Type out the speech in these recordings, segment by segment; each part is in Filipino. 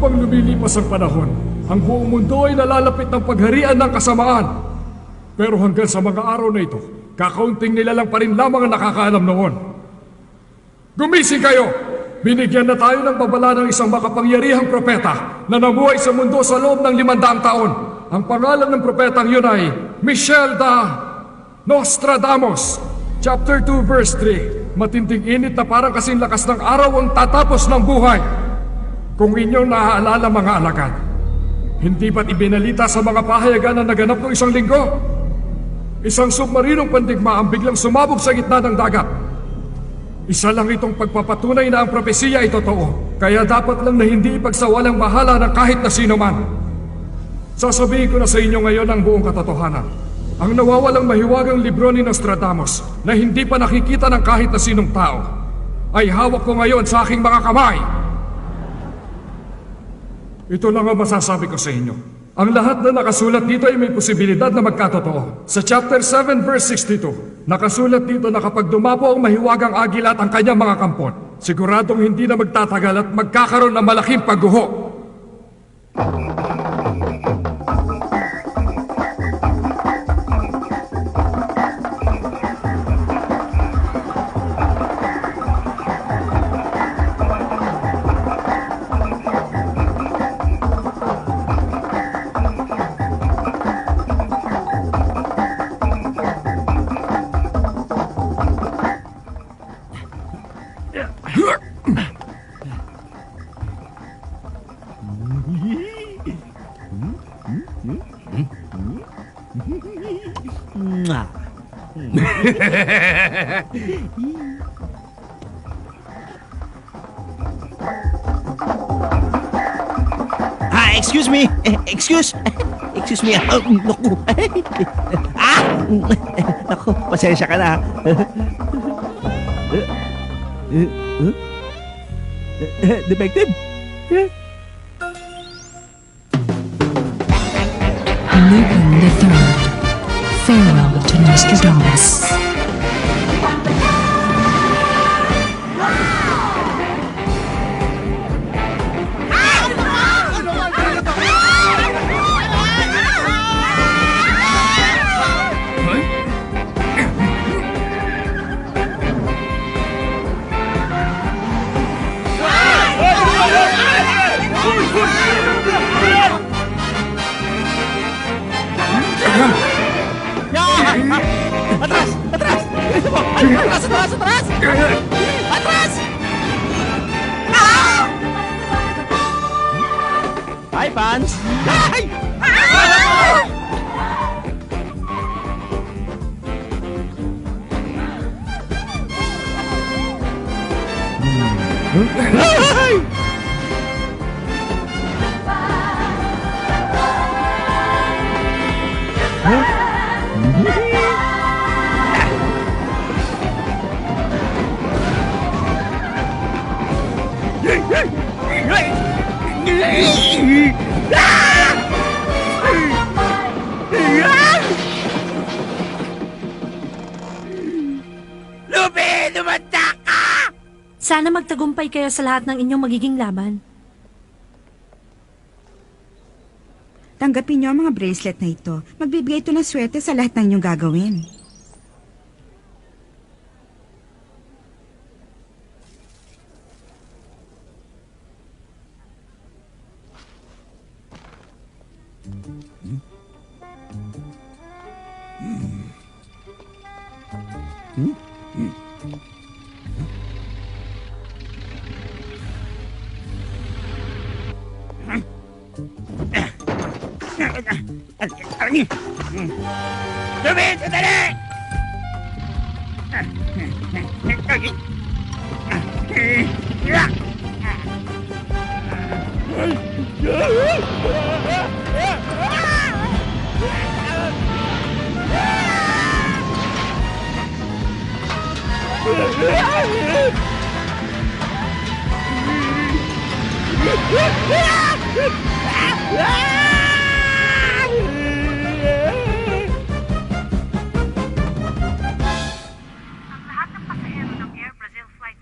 Habang lumilipas ang panahon, ang buong mundo ay nalalapit ng pagharian ng kasamaan. Pero hanggang sa mga araw na ito, kakaunting nilalang pa rin lamang ang nakakaalam noon. Gumising kayo! Binigyan na tayo ng babala ng isang makapangyarihang propeta na nabuhay sa mundo sa loob ng 500 taon. Ang pangalan ng propetang yun ay Michel da Nostradamus. Chapter 2 verse 3. Matinding init na parang kasing lakas ng araw ang tatapos ng buhay. Kung inyong naaalala mga alagad, hindi ba't ibinalita sa mga pahayagan na naganap ng isang linggo? Isang submarinong pandigma ang biglang sumabog sa gitna ng dagat. Isa lang itong pagpapatunay na ang propesiya ay totoo, kaya dapat lang na hindi ipagsawalang bahala ng kahit na sino man. Sasabihin ko na sa inyo ngayon ang buong katotohanan. Ang nawawalang mahiwagang libro ni Nostradamus na hindi pa nakikita ng kahit na sinong tao ay hawak ko ngayon sa aking mga kamay. Ito lang ang masasabi ko sa inyo. Ang lahat na nakasulat dito ay may posibilidad na magkatotoo. Sa chapter 7 verse 62, nakasulat dito na kapag dumapo ang mahiwagang agila at ang kanyang mga kampon, siguradong hindi na magtatagal at magkakaroon ng malaking pagguho. Excuse me. Excuse me. Naku. Naku, pasensya ka na. Defective. Lupin the Third. Farewell to Nostradamus. Atras! Atras! Atras! Atras! Atras! Atras! Hi, fans! Hi! Lupi! Lumanta ka! Sana magtagumpay kayo sa lahat ng inyong magiging laban. Tanggapin niyo ang mga bracelet na ito. Magbibigay ito ng swerte sa lahat ng inyong gagawin. Lupi! Sandali!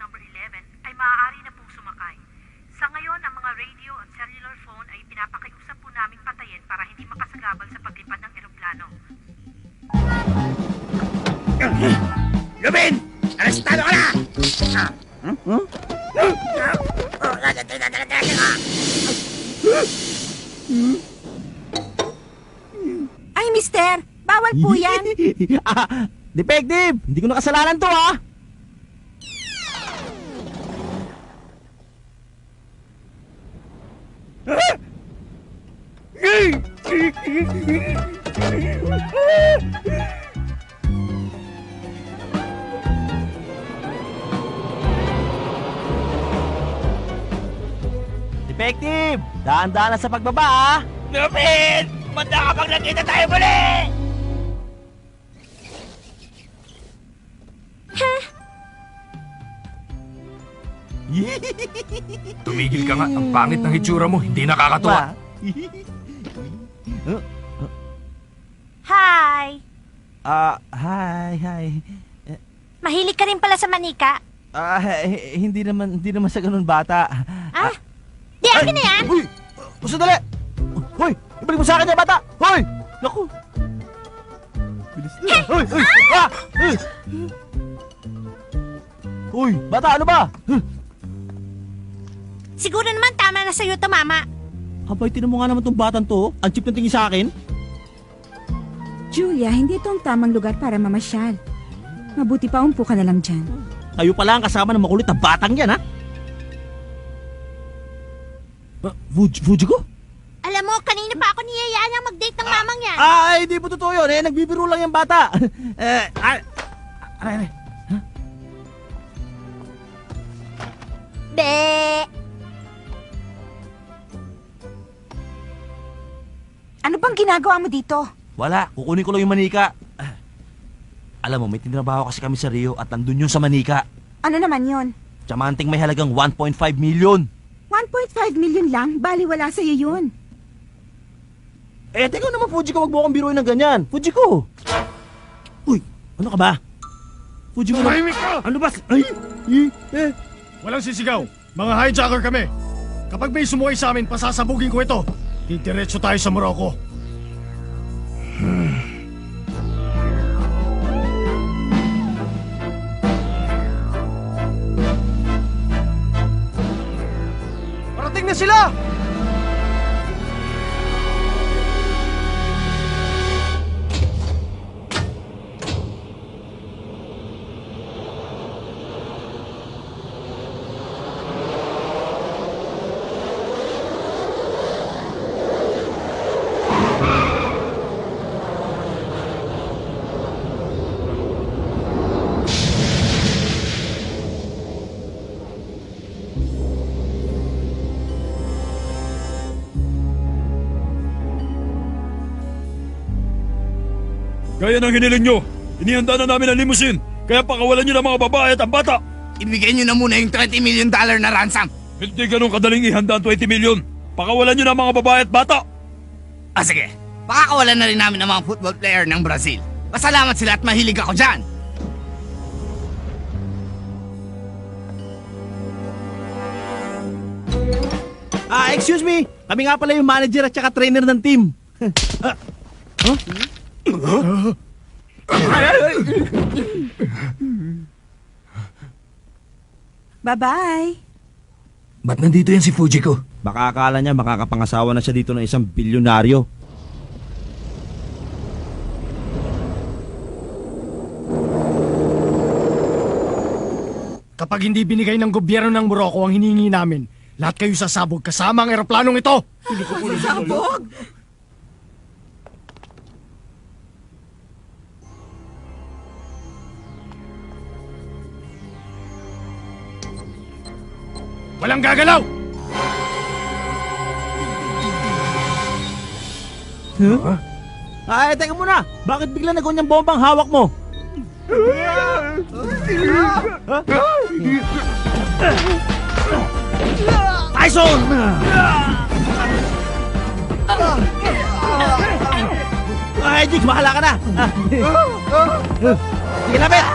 Number 11 ay maaari na pong sumakay. Sa ngayon, ang mga radio at cellular Kevin! Arestado ka na! Ay, mister! Bawal po yan! Detective! Hindi ko nakasalanan to, ha? Detective! Daan-daan na sa pagbaba, ha? Lupin! Manda kapag nakita tayo muli! Tumigil ka nga. Ang pangit ng itsura mo. Hindi nakakatuwa. Hi! Hi. Mahilig ka rin pala sa manika? Hindi naman sa ganun bata. Ah? Di akin na yan! Uy! Sandali! Hoy! Ibalik mo sa akin yan, bata! Hoy! Naku! Bilis na. Hoy! Hoy! Ah! Hoy! Bata, ano ba? Siguro naman tama na sa'yo to, mama. Abay, tinan mo nga naman tong batang to. Ang cheap ng tingin sa akin. Julia, hindi ito ang tamang lugar para mamasyal. Mabuti pa umpo ka na lang dyan. Kayo pala ang kasama ng makulit na batang yan, ha? Fuji ko? Alam mo, kanina pa ako niyayaan niyang mag-date ng mamang yan. Hindi po totoo yun. Nagbibiro lang yung bata. Aray. Be! Ano bang ginagawa mo dito? Wala, kukunin ko lang yung manika. Alam mo, may tinrabaho kasi kami sa Rio at nandun yun sa manika. Ano naman yon? Diamanting may halagang 1.5 million. 1.5 million lang? Bali wala sa'yo yun. Teka naman, Fuji ko, wag mo akong biruin ng ganyan. Fuji ko! Uy, ano ka ba? Fuji ko. Tumahimik ka! Ano ba? Walang sisigaw. Mga hijacker kami. Kapag may sumuway sa amin, pasasabugin ko ito. Didiretso tayo sa Morocco. Parating na sila! Gaya ng hiniling nyo, inihanda na namin ang limousine. Kaya pakawalan nyo ng mga babae at ang bata. Ibigay nyo na muna yung $20 million na ransom. Hindi ganun kadaling ihanda ang 20 million. Pakawalan nyo ng mga babae at bata. Sige, pakakawalan na rin namin ang mga football player ng Brazil. Pasalamat sila at mahilig ako dyan. Excuse me. Kami nga pala yung manager at saka trainer ng team. Bye-bye! Ba't nandito yan si Fujiko? Baka akala niya makakapangasawa na siya dito ng isang bilyonaryo. Kapag hindi binigay ng gobyerno ng Morocco ang hiningi namin, lahat kayo sasabog kasama ang eroplanong ito. Sabog! Walang gagalaw! Teka muna. Bakit bigla na ganyang bombang hawak mo? Tyson! Jigs, bahala ka na. Sige, lapit!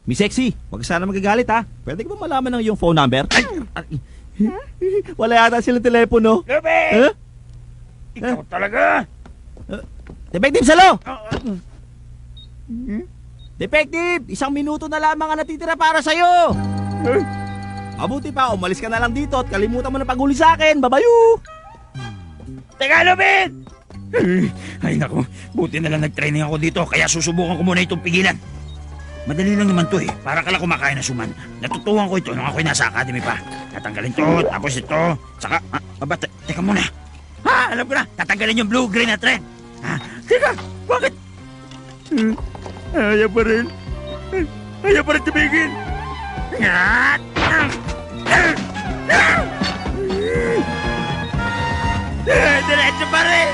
Miss Sexy, wag sana magagalit ha. Pwede ko ba malaman ng iyong phone number? Ay. Wala yata silang telepono. Lupin! Huh? Ikaw talaga! Detective Salo! Detective! 1 minuto na lamang ang natitira para sa'yo! Mabuti pa, umalis ka na lang dito at kalimutan mo na paghuli sa akin. Babayu! Teka, Lupin! Ay naku, buti na lang nag-training ako dito kaya susubukan ko muna itong pigilan. Madali lang naman to eh, para ka lang kumakain na suman. Natutuhan ko ito nung ako'y nasa academy pa. Tatanggalin to, tapos ito, saka, teka muna. Ha, alam ko na, tatanggalin yung blue, green at red. Ha, teka, bakit? Ayaw pa rin. Ayaw pa rin tumigil. Diretso pa rin.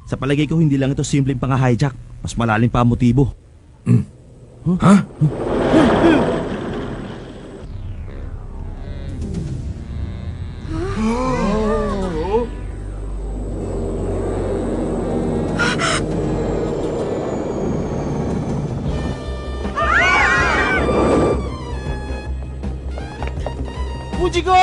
Sa palagay ko, hindi lang ito simpleng pang-hijack. Mas malalim pa ang motibo. Ha? Fuji ko!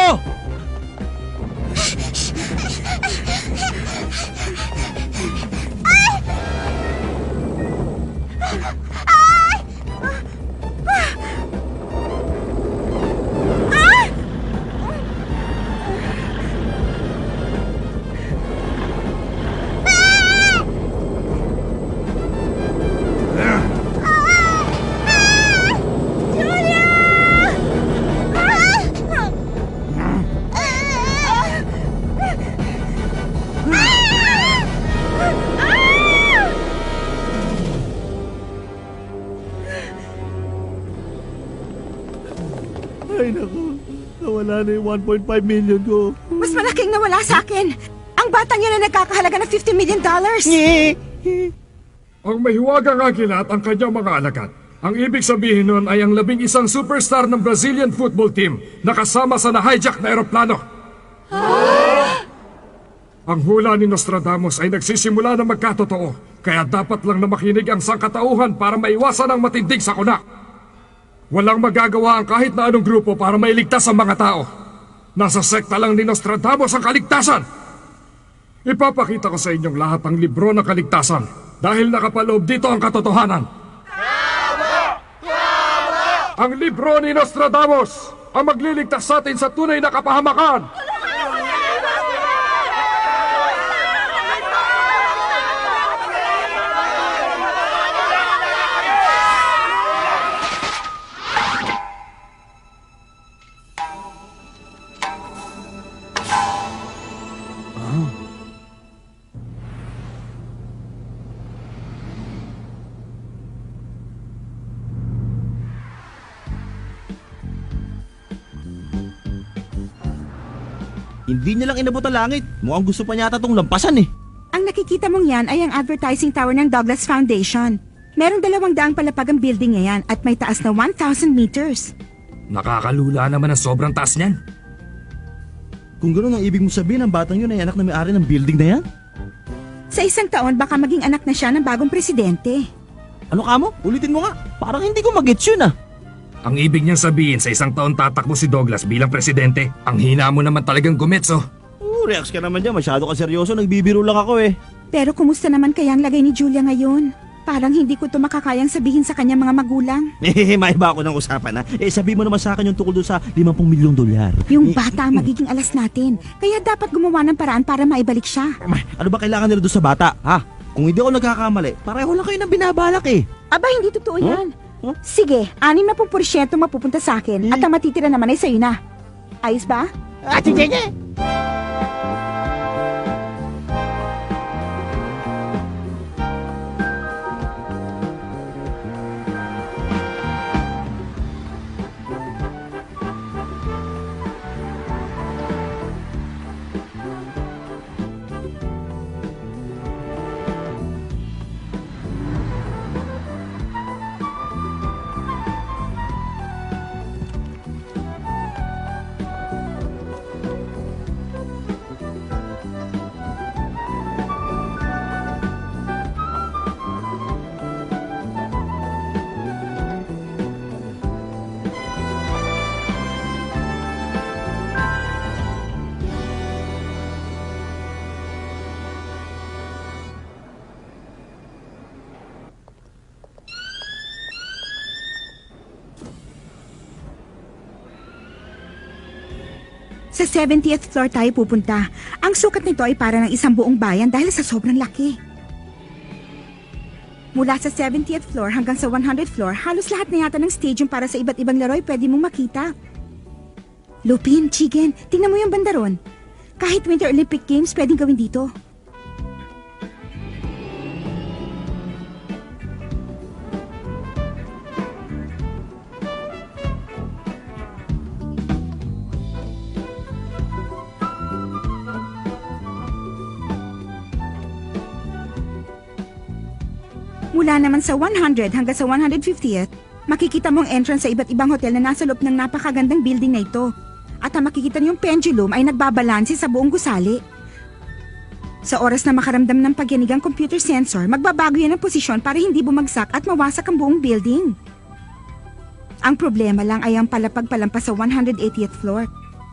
Ay naku, nawala na yung 1.5 million ko. Mas malaking nawala sa akin. Ang batang yun ay nagkakahalaga ng $50 million. Ang mahiwagang agila at ang kanyang mga alagad. Ang ibig sabihin nun ay ang 11 superstar ng Brazilian football team na kasama sa na-hijack na eroplano. Ang hula ni Nostradamus ay nagsisimula na magkatotoo, kaya dapat lang na makinig ang sangkatauhan para maiwasan ang matinding sakuna. Walang magagawa ang kahit na anong grupo para mailigtas ang mga tao. Nasa sekta lang ni Nostradamus ang kaligtasan. Ipapakita ko sa inyong lahat ang libro ng kaligtasan dahil nakapaloob dito ang katotohanan. Ang libro ni Nostradamus ang magliligtas sa atin sa tunay na kapahamakan. Hindi niya lang inabot ang langit. Mukhang gusto pa niya ata itong lampasan eh. Ang nakikita mong yan ay ang advertising tower ng Douglas Foundation. Merong 200 palapag ang building ngayon at may taas na 1,000 meters. Nakakalula naman ang sobrang taas niyan. Kung gano'n ang ibig mo sabihin, ang batang yun ay anak na may-ari ng building na yan? Sa isang taon, baka maging anak na siya ng bagong presidente. Ano ka mo? Ulitin mo nga. Parang hindi ko mag-gets yun ah. Ang ibig niyang sabihin sa isang taon tatakbo si Douglas bilang presidente. Ang hina mo naman talagang gumets oh. Relax ka naman dyan. Masyado ka seryoso. Nagbibiro lang ako eh. Pero kumusta naman kaya ang lagay ni Julia ngayon? Parang hindi ko to makakayang sabihin sa kanya mga magulang. Maiba ako ng usapan ha. Sabi mo naman sa akin yung tungkol doon sa $50 milyong. Yung bata ang magiging alas natin. Kaya dapat gumawa ng paraan para maibalik siya. Ano ba kailangan nila doon sa bata ha? Kung hindi ako nagkakamali, pareho lang kayo na binabalak eh. Aba, hindi totoo yan. Sige, 60% mapupunta sa akin at ang matitira naman ay sa'yo na. Ayos ba? Sige. Sa 70th floor tayo pupunta. Ang sukat nito ay para ng isang buong bayan dahil sa sobrang laki. Mula sa 70th floor hanggang sa 100th floor, halos lahat na yata ng stadium para sa iba't ibang laro ay pwede mong makita. Lupin, Chigen, tingnan mo yung banda ron. Kahit Winter Olympic Games pwedeng gawin dito. Mula naman sa 100 hanggang sa 150th, makikita mong entrance sa iba't ibang hotel na nasa loob ng napakagandang building na ito. At ang makikita niyong pendulum ay nagbabalanse sa buong gusali. Sa oras na makaramdam ng pagyanig ang computer sensor, magbabago yan ang posisyon para hindi bumagsak at mawasak ang buong building. Ang problema lang ay ang palapag palampas sa 180th floor.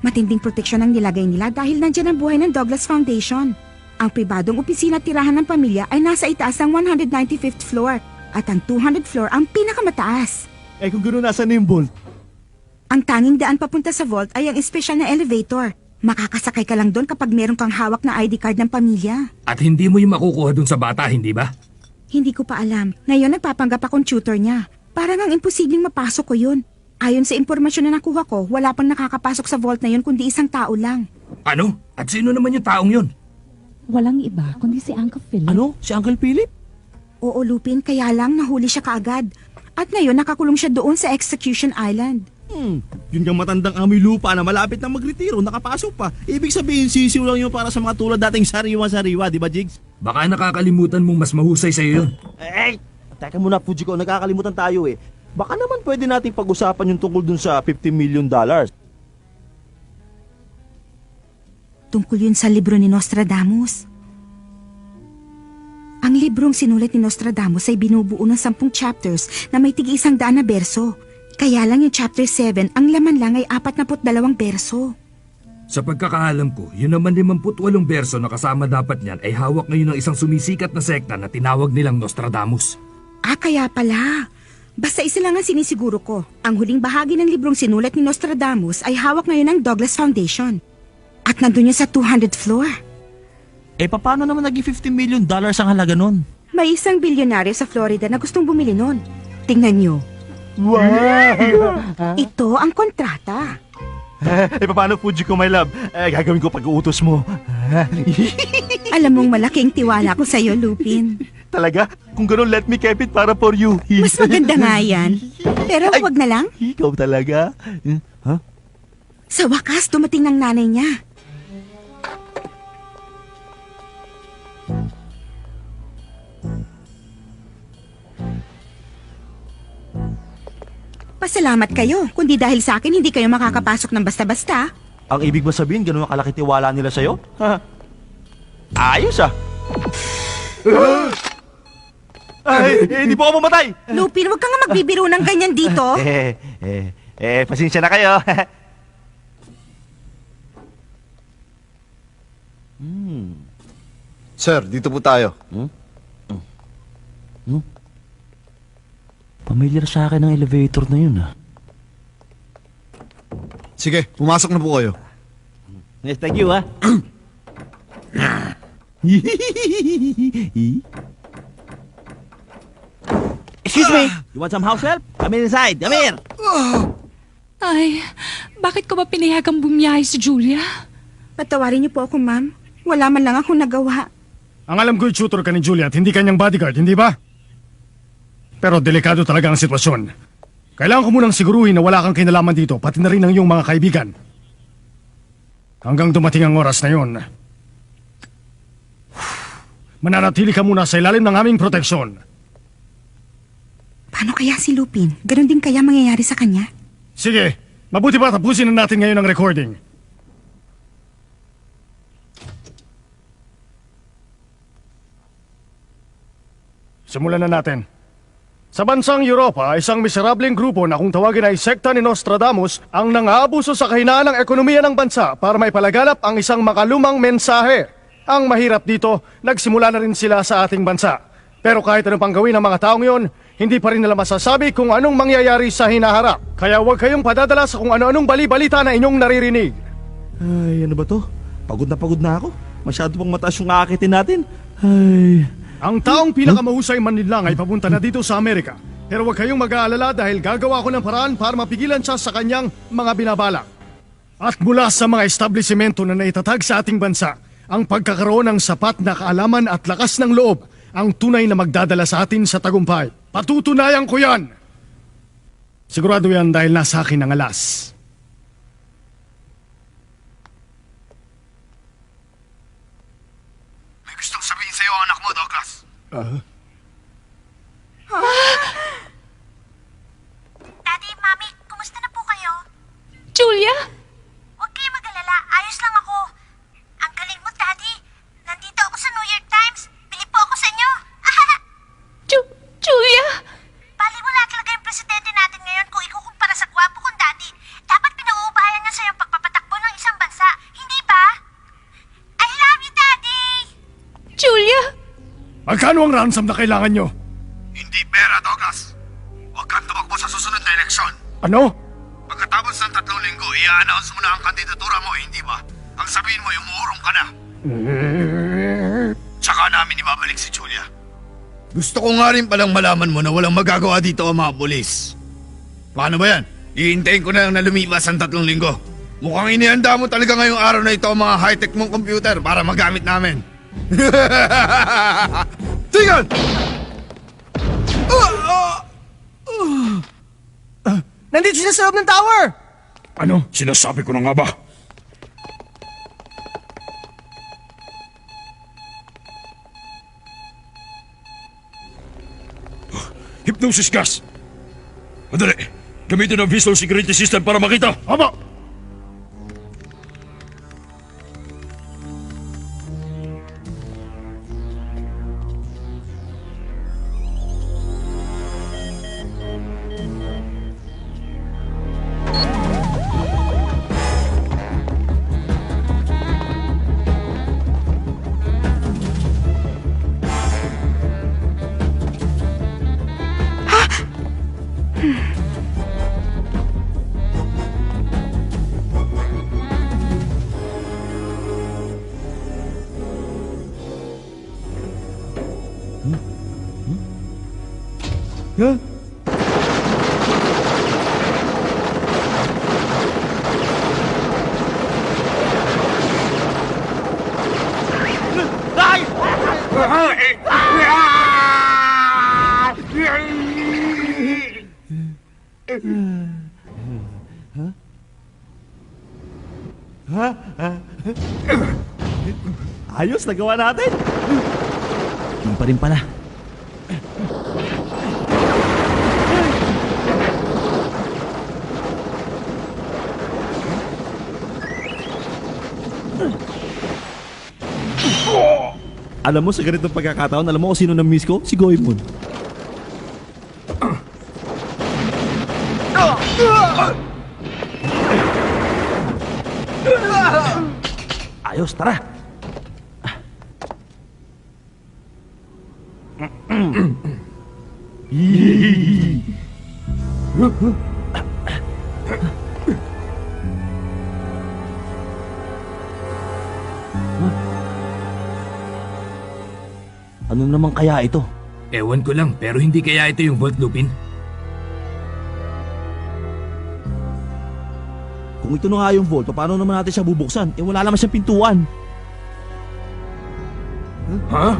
Matinding proteksyon ang nilagay nila dahil nandyan ang buhay ng Douglas Foundation. Ang pribadong opisina at tirahan ng pamilya ay nasa itaas ng 195th floor at ang 200th floor ang pinakamataas. Eh kung gano'n, nasa na yung vault? Ang tanging daan papunta sa vault ay ang espesyal na elevator. Makakasakay ka lang doon kapag meron kang hawak na ID card ng pamilya. At hindi mo yung makukuha dun sa bata, hindi ba? Hindi ko pa alam. Ngayon nagpapanggap akong tutor niya. Parang ang imposibleng mapasok ko yun. Ayon sa impormasyon na nakuha ko, wala pang nakakapasok sa vault na yun kundi isang tao lang. Ano? At sino naman yung taong yun? Walang iba kundi si Uncle Philip. Ano? Si Uncle Philip? Oo, Lupin, kaya lang nahuli siya kaagad. At ngayon nakakulong siya doon sa Execution Island. Yun kang matandang amoy lupa na malapit na magretiro, nakapasok pa. Ibig sabihin, sisiw lang yun para sa mga tulad dating sariwa-sariwa, di ba, Jigs? Baka nakakalimutan mong mas mahusay sa'yo yun. Eh, teka muna, Fujiko, nagkakalimutan tayo eh. Baka naman pwede nating pag-usapan yung tungkol dun sa $50 million. Tungkol yun sa libro ni Nostradamus. Ang librong sinulat ni Nostradamus ay binubuo ng 10 chapters na may tig-100 na berso. Kaya lang yung chapter 7, ang laman lang ay 42 berso. Sa pagkakaalam ko, yun naman 58 berso na kasama dapat niyan ay hawak ngayon ng isang sumisikat na sekta na tinawag nilang Nostradamus. Ah, kaya pala. Basta isa lang ang sinisiguro ko. Ang huling bahagi ng librong sinulat ni Nostradamus ay hawak ngayon ng Douglas Foundation. At nandun yun sa 200th floor. Eh, paano naman naging $50 million ang halaga nun? May isang bilyonaryo sa Florida na gustong bumili nun. Tingnan nyo. Wow! Ito ang kontrata. Eh, paano, Fujiko, my love? Gagawin ko pag-uutos mo. Alam mong malaking tiwala ko sa'yo, Lupin. Talaga? Kung gano'n, let me keep it para for you. Mas maganda nga yan. Pero huwag na lang. Ikaw talaga? Huh? Sa wakas, dumating ng nanay niya. Pasalamat kayo. Kundi dahil sa akin, hindi kayo makakapasok ng basta-basta. Ang ibig ba sabihin, gano'n ang kalaki tiwala nila sa'yo? Ayos ah! Ay, hindi po ako mamatay! Lupin, huwag ka nga magbibiro ng ganyan dito. Pasensya na kayo. Sir, dito po tayo. Pamilyar sa akin ang elevator na yun ah. Sige, pumasok na po kayo. Yes, thank you ah. Excuse me! You want some house help? Come inside, come here! Ay, bakit ko ba pinayagang bumiyahe si Julia? Patawarin niyo po ako, ma'am. Wala man lang akong nagawa. Ang alam ko, tutor ka ni Julia at hindi kanyang bodyguard, hindi ba? Pero delikado talaga ang sitwasyon. Kailangan ko munang siguruhin na wala kang kinalaman dito, pati na rin ang iyong mga kaibigan. Hanggang dumating ang oras na yon, mananatili ka muna sa ilalim ng aming proteksyon. Paano kaya si Lupin? Ganon din kaya mangyayari sa kanya? Sige, mabuti pa tapusin na natin ngayon ang recording. Simulan na natin. Sa bansang Europa, isang miserableng grupo na kung tawagin ay sekta ni Nostradamus ang nang-aabuso sa kahinaan ng ekonomiya ng bansa para maipalaganap ang isang makalumang mensahe. Ang mahirap dito, nagsimula na rin sila sa ating bansa. Pero kahit anong pang gawin ng mga taong yon, hindi pa rin nila masasabi kung anong mangyayari sa hinaharap. Kaya huwag kayong padadala sa kung ano-anong bali-balita na inyong naririnig. Ay, ano ba to? Pagod na ako. Masyado pang mataas yung aakitin natin. Ay... Ang taong pinakamahusay man lang ay papunta na dito sa Amerika. Pero huwag kayong mag-aalala dahil gagawa ko ng paraan para mapigilan siya sa kanyang mga binabalak. At mula sa mga establishmento na naitatag sa ating bansa, ang pagkakaroon ng sapat na kaalaman at lakas ng loob ang tunay na magdadala sa atin sa tagumpay. Patutunayan ko yan! Sigurado yan dahil nasa akin ang alas. May gustong sabihin sa'yo ang anak mo, Douglas. Daddy, Mami, kumusta na po kayo? Julia? Huwag kayo mag-alala, ayos lang ako. Ang galing mo, Daddy. Nandito ako sa New York Times. Bili po ako sa inyo. Julia? Bali mo na talaga yung presidente natin ngayon kung ikukumpara sa gwapo kong Daddy. Dapat pinauubayan niya sa yung pagpapatakbo ng isang bansa. Hindi ba? I love you, Daddy! Julia? Magkano ang ransom na kailangan nyo? Hindi pera, Douglas. Huwag kang tumakbo sa susunod na eleksyon. Ano? Pagkatapos ng 3 linggo, i-announce mo na ang kandidatura mo, hindi ba? Ang sabihin mo, umuurong ka na. Tsaka namin ibabalik si Julia. Gusto ko nga rin palang malaman mo na walang magagawa dito ang mga polis. Paano ba yan? Hihintayin ko na lang na lumipas ang 3 linggo. Mukhang inihanda mo talaga ngayong araw na ito ang mga high-tech mong computer para magamit namin. Tingnan! Nandito siya sa loob ng tower! Ano? Sinasabi ko na nga ba? Hypnosis gas! Madali! Gamitin ang visual security system para makita! Aba! Ayos, nagawa natin! Yun pa rin pala. Alam mo, sa ganitong pagkakataon, alam mo kung sino na-miss ko? Si Goemon. Ayos, tara! Ano naman kaya ito? Ewan ko lang, pero hindi kaya ito yung Volt Lupin? Kung ito na nga yung vault, paano naman natin siya bubuksan? Eh wala naman siyang pintuan. Ha?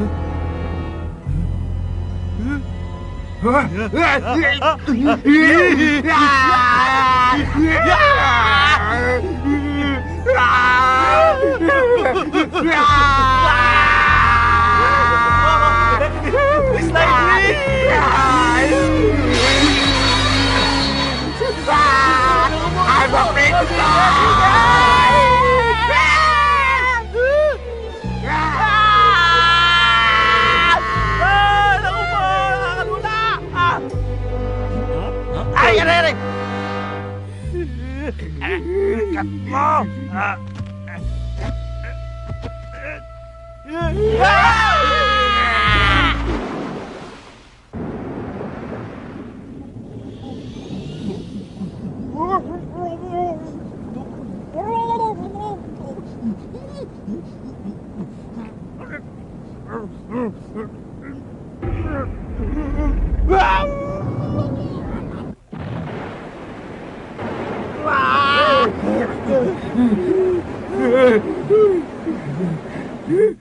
Naku!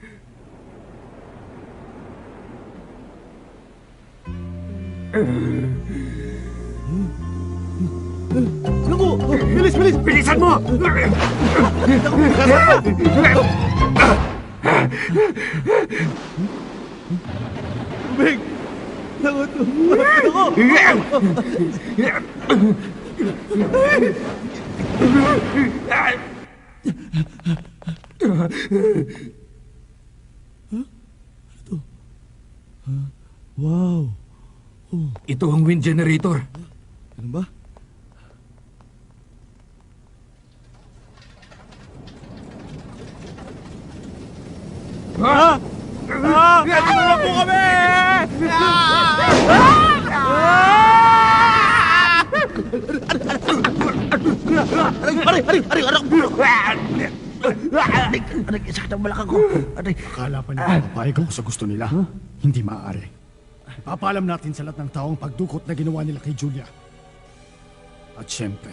Bilis, bilis! Bilisan mo! Big! Naku! Wow! Ito ang wind generator. Ano ba? Ah! Ah! Tulungan po kami! Aray, sakit ang balakang ko. Aray. Akala pa niya papayag ako sa gusto nila. Hindi maaari. Papaalam natin sa lahat ng taong pagdukot na ginawa nila kay Julia. At syempre,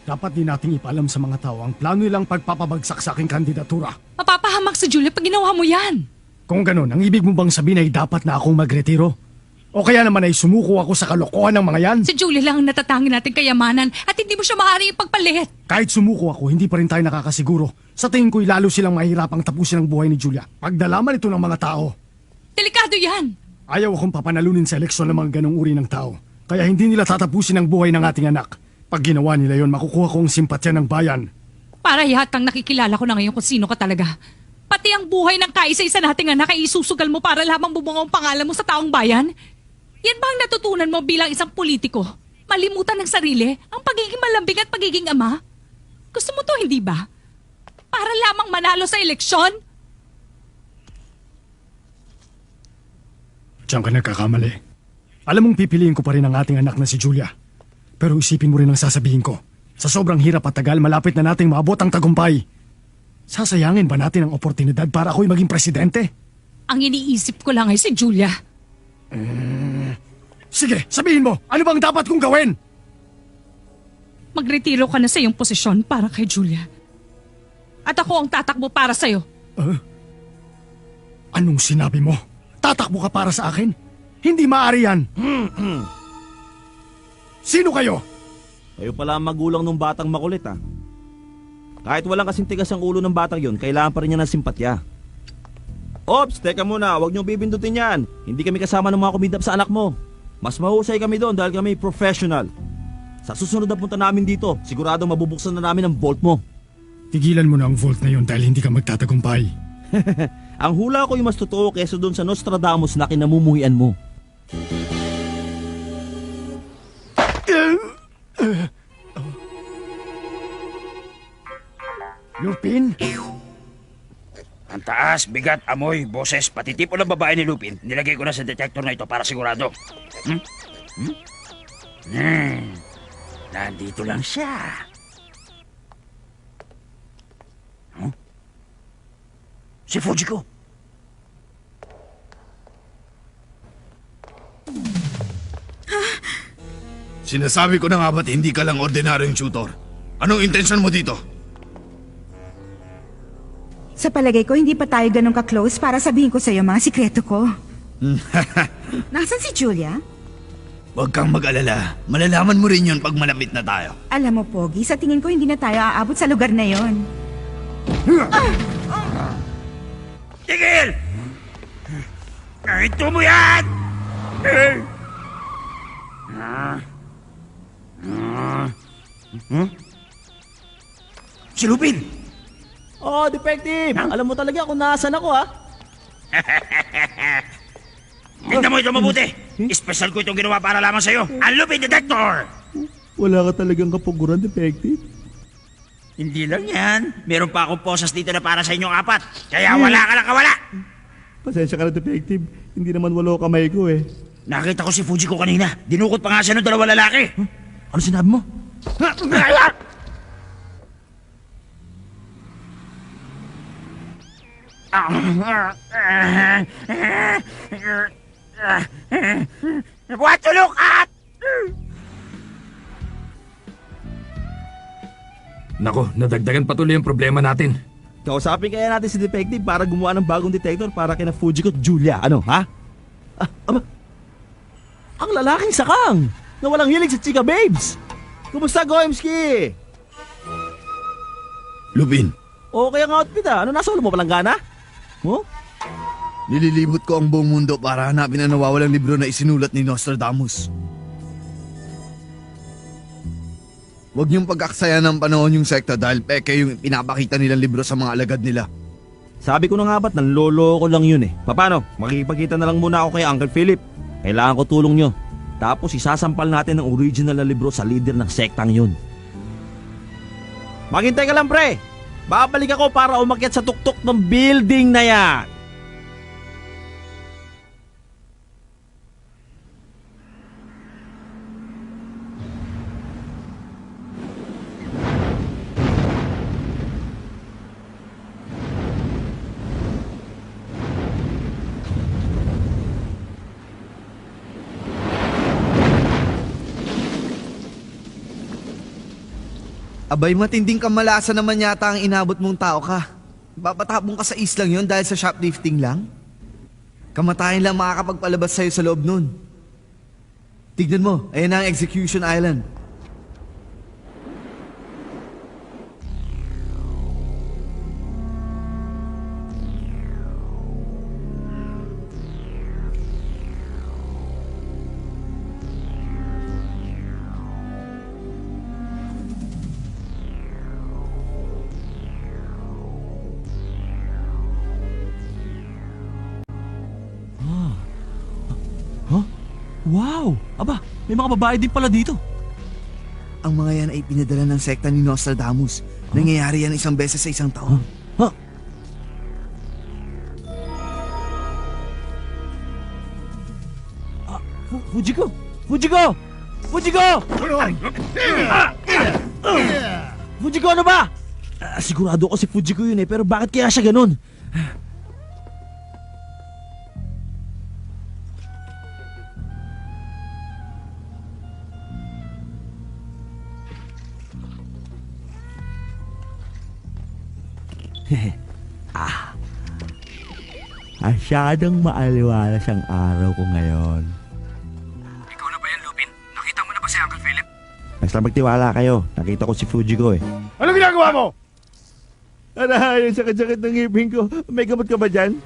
dapat din nating ipaalam sa mga tao ang plano nilang pagpapabagsak sa aking kandidatura. Mapapahamak si Julia pag ginawa mo yan. Kung ganun, ang ibig mo bang sabihin ay dapat na akong magretiro? O kaya naman ay sumuko ako sa kalokohan ng mga yan? Si Julia lang ang natatangin nating kayamanan at hindi mo siya maaari ipagpalit. Kahit sumuko ako, hindi pa rin tayo nakakasiguro. Sa tingin ko'y lalo silang mahirapang tapusin ang buhay ni Julia. Pag nalaman ito ng mga tao, Delikado yan. ayaw akong papanalunin sa eleksyon ng mga ganong uri ng tao. Kaya hindi nila tatapusin ang buhay ng ating anak. Pag ginawa nila yon, makukuha ko ang simpatya ng bayan. Para yatang nakikilala ko na ngayon kung sino ka talaga. Pati ang buhay ng kaisa-isa nating anak ay isusugal mo para lamang bubunga ang pangalan mo sa taong bayan. Yan ba ang natutunan mo bilang isang politiko? Malimutan ng sarili, ang pagiging malambing at pagiging ama? Gusto mo to, hindi ba? Para lamang manalo sa eleksyon? Diyan ka nagkakamali. Alam mong pipiliin ko pa rin ang ating anak na si Julia. Pero isipin mo rin ang sasabihin ko. Sa sobrang hirap at tagal, malapit na nating maabot ang tagumpay. Sasayangin ba natin ang oportunidad para ako'y maging presidente? Ang iniisip ko lang ay si Julia. Sige, sabihin mo, ano bang dapat kong gawin? Magretiro ka na sa iyong posisyon para kay Julia. At ako ang tatakbo para sa'yo. Anong sinabi mo? Tatakbo ka para sa akin? Hindi maaari yan. Sino kayo? Kayo pala ang magulang ng batang makulit, ha? Kahit walang kasing tigas ang ulo ng batang yon, kailangan pa rin niya ng simpatya. Ops, teka muna, huwag niyong bibindutin yan. Hindi kami kasama ng mga kumidap sa anak mo. Mas mahusay kami doon dahil kami professional. Sa susunod na punta namin dito, sigurado mabubuksan na namin ang vault mo. Tigilan mo na ang vault na yon dahil hindi ka magtatagumpay. Ang hula ko yung mas totoo kesa doon sa Nostradamus na kinamumuhian mo. Lupin? Ang taas, bigat, amoy, boses, pati tipo ng babae ni Lupin. Nilagay ko na sa detector na ito para sigurado. Nandito lang siya. Si Fujiko. Sinasabi ko na nga ba't hindi ka lang ordinaryong tutor? Anong intensyon mo dito? Sa palagay ko, hindi pa tayo ganun ka-close para sabihin ko sa'yo mga sikreto ko. Nasaan si Julia? Huwag kang mag-alala. Malalaman mo rin yun pag malapit na tayo. Alam mo, Pogi, sa tingin ko hindi na tayo aabot sa lugar na yon. Tigil! Ito mo yan! Si Lupin! Oh, detective! Alam mo talaga kung nasaan ako, ha? Tignan mo ito mabuti! Espesyal ko itong ginawa para lamang sa'yo. Ang Lupin Detector! Wala ka talagang kapuguran, detective. Hindi lang yan. Meron pa akong posas dito na para sa inyong apat. Kaya wala ka lang kawala! Pasensya ka na, detective. Hindi naman walo kamay ko, eh. Nakita ko si Fujiko kanina. Dinukot pa nga siya ng dalawa lalaki. Ano sinabi mo? What to look at? Nako, nadagdagan patuloy ang problema natin. Kausapin kaya natin si Detective para gumawa ng bagong detector para kina Fujiko at Julia. Ano, ha? Aba, ang lalaking sakang na walang hilig sa chika babes. Kumusta, Goemski? Lupin, Okay ang outfit Ano nasa ulo mo, palanggana? Oh? nililibot ko ang buong mundo para hanapin ang nawawalang libro na isinulat ni Nostradamus. Huwag niyong pag-aksaya ng panahon yung sekta dahil peke yung pinapakita nilang libro sa mga alagad nila. Sabi ko na nga ba't nanloloko lang yun eh. Paano? Makikipagkita na lang muna ako kay Uncle Philip. Kailangan ko tulong nyo. Tapos isasampal natin ang original na libro sa leader ng sektang yun. Maghintay ka lang pre. Babalik ako para umakyat sa tuktok ng building na yan. Abay, matinding kamalasan naman yata ang inabot mong tao ka. Papatapong ka sa islang yon dahil sa shoplifting lang? Kamatayan lang makakapagpalabas sa'yo sa loob nun. Tignan mo, ayan na ang Execution Island. Wow! Aba, may mga babae din pala dito. Ang mga yan ay pinadala ng sekta ni Nostradamus. Nangyayari yan isang beses sa isang taon. Ha? Fujiko! Fujiko! Fujiko! Fujiko, ano ba? Sigurado ko si Fujiko yun pero bakit kaya siya ganun? Asyadong maaliwalas ang araw ko ngayon. Ikaw na ba yan, Lupin? Nakita mo na ba si Uncle Philip? Basta magtiwala kayo. Nakita ko si Fujiko eh. Ano ginagawa mo? Aray, yung sakit-sakit ng ngipin ko. May gamot ka ba dyan?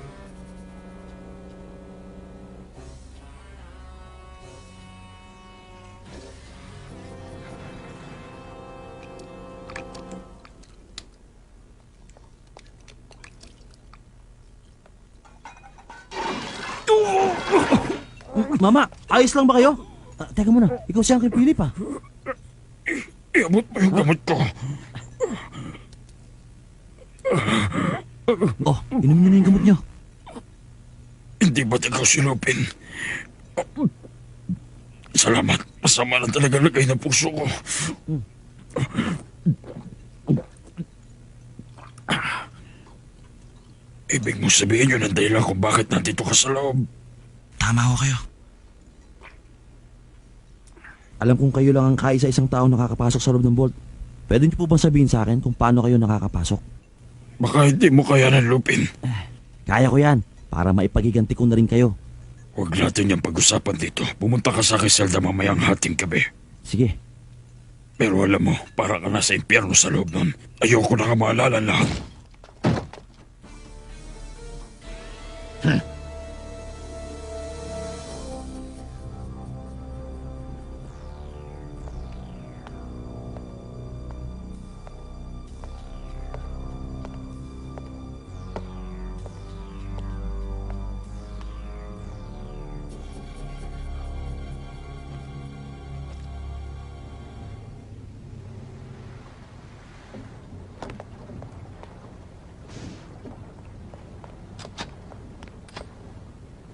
Mama, ayos lang ba kayo? Teka muna, ikaw si Uncle Philip Iabot mo yung gamot ko. Oh, inumin niyo na yung gamot niyo. Hindi ba't ikaw si Lupin? Salamat. Masama na talaga lagay ng puso ko. Ibig mo sabihin yun ang dahilan kung bakit nandito ka sa loob. Tama ho kayo. Alam kong kayo lang ang kaisa-isang tao nakakapasok sa loob ng vault. Pwede niyo po bang sabihin sa akin kung paano kayo nakakapasok? Baka hindi mo kayanan, Lupin. Kaya ko yan, para maipagiganti ko na rin kayo. Huwag natin yung pag-usapan dito. Pumunta ka sa akin, Zelda, mamayang hating gabi. Sige. Pero alam mo, para ka nasa impyerno sa loob nun. Ayoko na ka maalala lahat.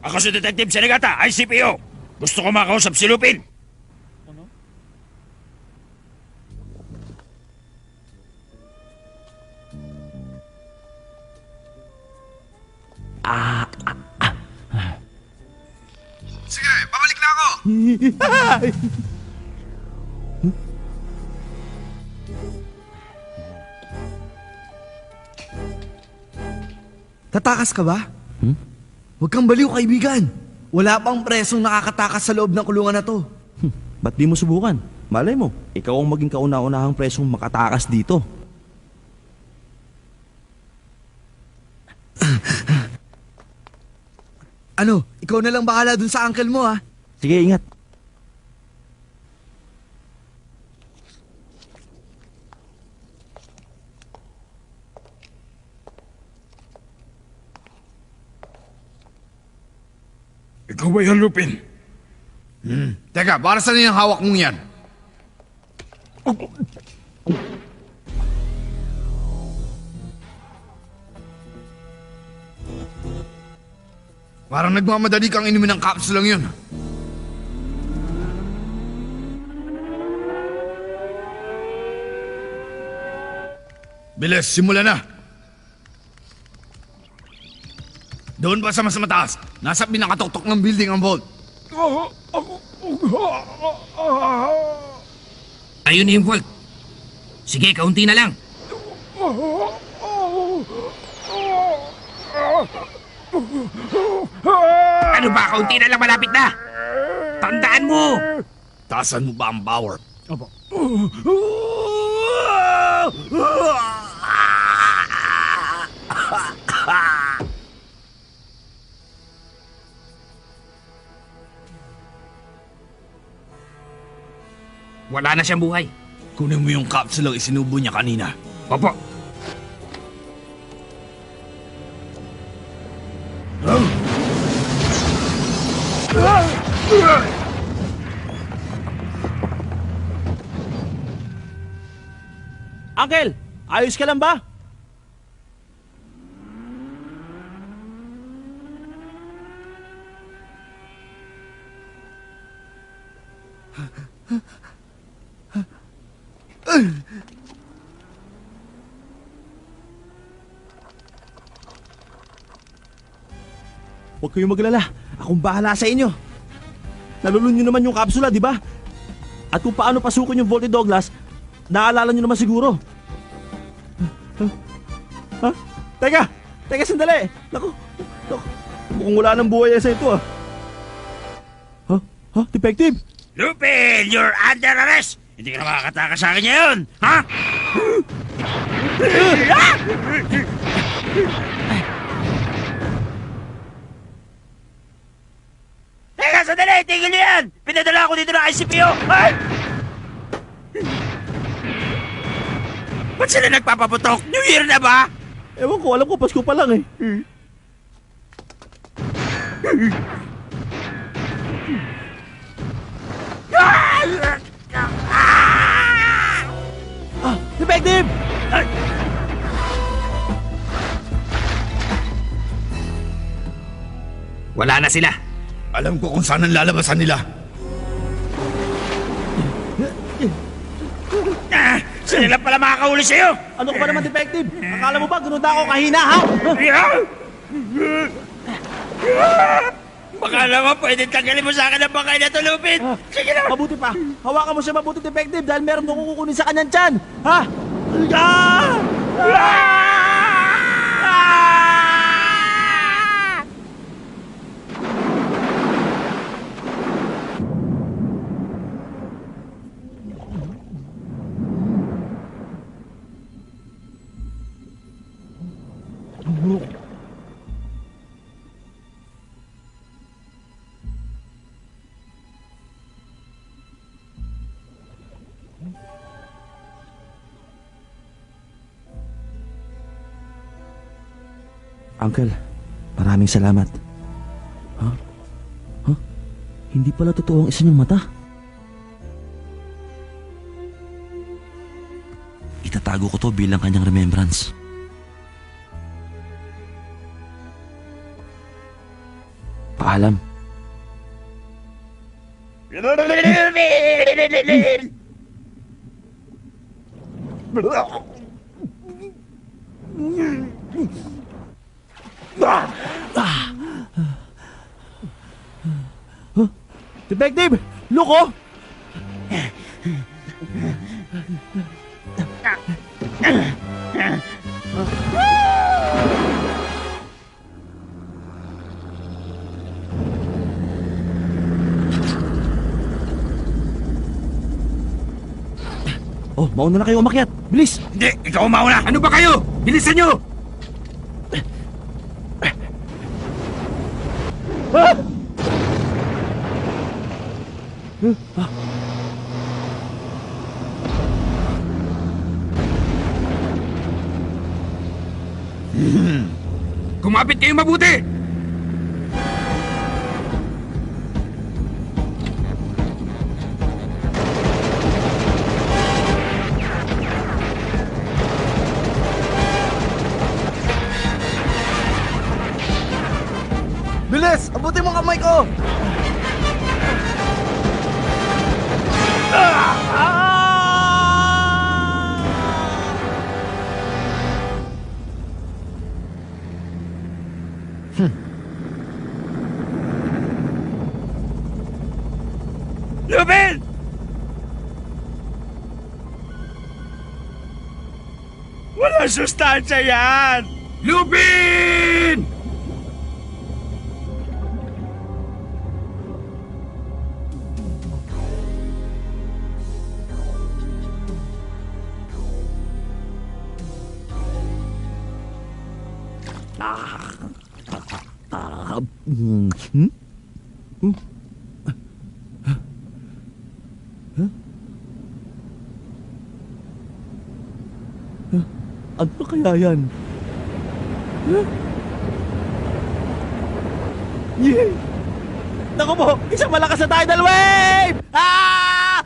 Ako si Detective Senegata, ICPO. Gusto ko makausap si Lupin. Sige, babalik na ako! Tatakas ka ba? Huwag kang baliw, kaibigan. Wala pang presong nakakatakas sa loob ng kulungan na to. Ba't di mo subukan? Malay mo, ikaw ang maging kauna-unahang presong makatakas dito. Ano, ikaw na lang bahala dun sa uncle mo, ha? Sige, ingat. Ikaw ba yan, Lupin? Teka, para saan yung hawak mong yan? Parang nagmamadali kang inumin ng capsule lang yun. Bilis, simula na. Doon pa sa mas mataas. Nasa pinakatuktok ng building ang vault. Ayun yung vault. Sige, kaunti na lang. Ano ba, kaunti na lang, malapit na. Tandaan mo. Taasan mo ba ang power? Opo. Wala na siyang buhay. Kunin mo yung capsule ang isinubo niya kanina. Opo. Uncle, ayos ka lang ba? Huwag kayong maglala. Akong bahala sa inyo. Nalulun nyo naman yung kapsula, di ba? At kung paano pasukin yung Volty Douglas, naalala nyo naman siguro. Ha? Teka sandali. Naku. Mukhang wala nang buhay sa ito, ah. Ha? Detective? Lupin, you're under arrest. Hindi ka na makakatakas sa akin ngayon. Ha? Teka, sandali! Tigil niyo yan! Pinadala ako dito ng ICPO! Ay! Ba't sila nagpapaputok? New Year na ba? Ewan ko, alam ko Pasko pa lang eh. Detective! Ay! Wala na sila. Alam ko kung saan ang lalabasan nila. Sila lang pala makakahuli sa'yo! Ano ka ba naman, Detective? Akala mo ba ganun ako kahina, ha? Baka naman pwede tanggalin mo sa akin ang bangay na tulupin! Sige na! Mabuti pa. Hawakan mo siya mabuti, Detective, dahil meron kong kukunin sa kanyang tiyan. Ha? Ah! Uncle, maraming salamat. Ha? Hindi pala totoo ang isa niyong mata. Itatago ko to bilang kanyang remembrance. Paalam. Detective! Look, oh! Mauna na kayo umakyat. Bilis! Hindi, ikaw mauna! Ano ba kayo? Bilisan nyo! Kumapit kayo mabuti! Bilis! Abutin mo kamay ko! Lupin! Walang sustansya yan! Lupin! Ano kaya yan? Yeah! Naku po! Isang malakas na tidal wave! Ah!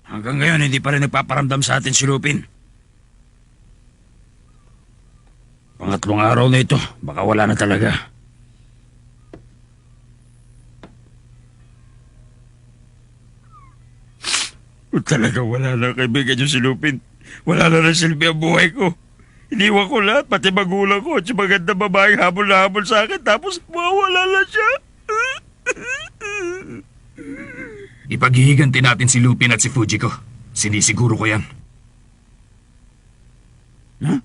Hanggang ngayon, hindi pa rin nagpaparamdam sa atin si Lupin. Pangatlong araw na ito, baka wala na talaga. Talaga wala na kaibigan niyo si Lupin. Wala na rin silbi ang buhay ko. Iniwan ko lahat, pati magulang ko at yung magandang babaeng habol na habol sa akin, tapos mawala na siya. Ipaghihiganti natin si Lupin at si Fujiko. Sinisiguro ko yan. Huh?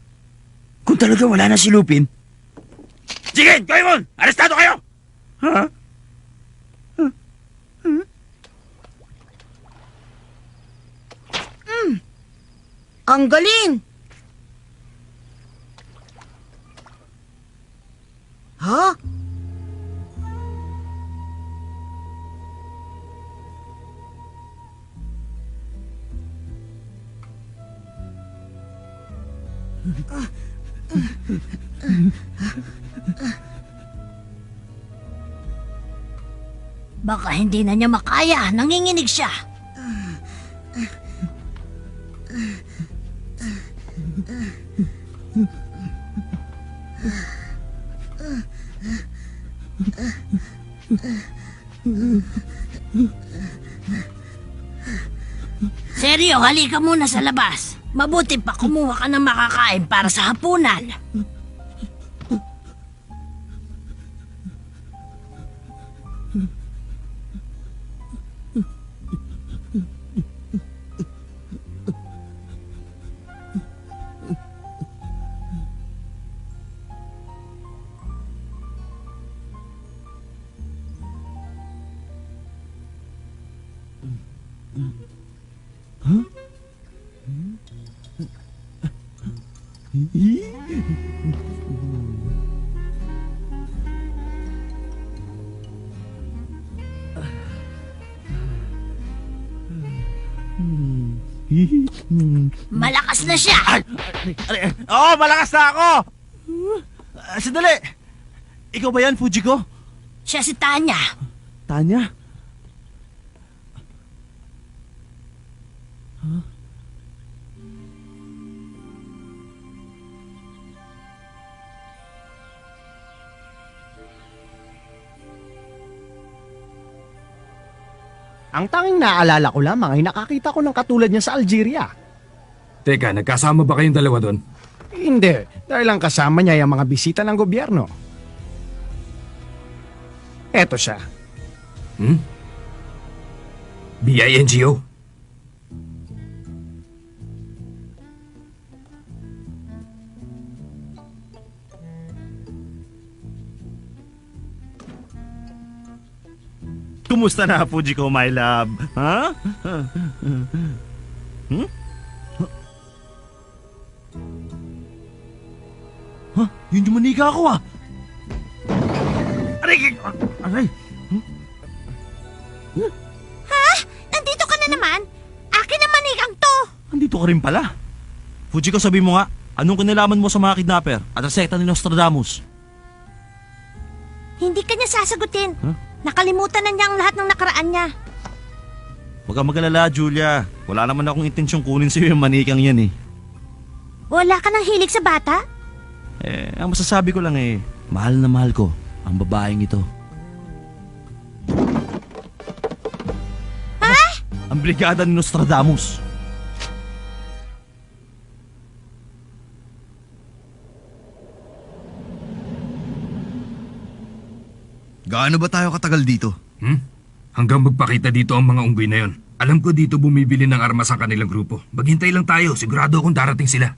Kung talaga wala na si Lupin? Sige, Goemon! Arestado kayo! Ha? Ang galing! Ha? Baka hindi na niya makaya. Nanginginig siya. Seryo, halika muna sa labas. Mabuti pa kumuha ka ng makakain para sa hapunan. Malakas na siya. Oo, malakas na ako! Sandali! Ikaw ba yan, Fujiko? Siya si Tanya. Tanya? Ang tanging naaalala ko lamang ay nakakita ko ng katulad niya sa Algeria. Teka, nagkasama ba kayong dalawa doon? Hindi, dahil ang kasama niya ay ang mga bisita ng gobyerno. Eto siya. BINGO? Kumusta na, Fujiko, my love? Ha? Yun yung manika ako ah! Aray! Aray! Ha? Nandito ka na naman? Akin ang manikang to! Andito ka rin pala. Fujiko, sabi mo nga, anong kinalaman mo sa mga kidnapper at ang sekta ni Nostradamus? Hindi ka niya sasagutin. Huh? Nakalimutan na niya ang lahat ng nakaraan niya. Huwag kang mag-alala, Julia. Wala naman akong intensyong kunin sa'yo yung manikang yan eh. Wala ka ng hilig sa bata? Ang masasabi ko lang mahal na mahal ko ang babaeng ito. Ha? Ang brigada ni Nostradamus. Gaano ba tayo katagal dito? Hanggang magpakita dito ang mga unggoy na yon. Alam ko dito bumibili ng armas ang kanilang grupo. Maghintay lang tayo, sigurado akong darating sila.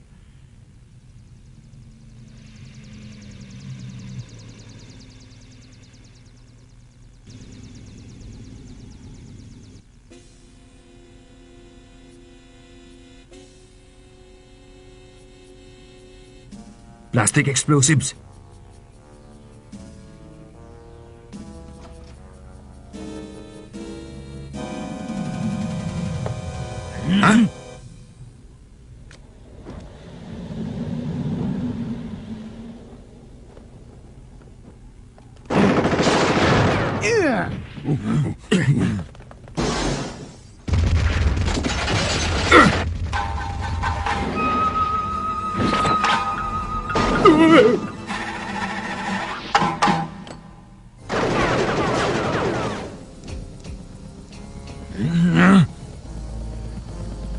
Plastic explosives. Ha?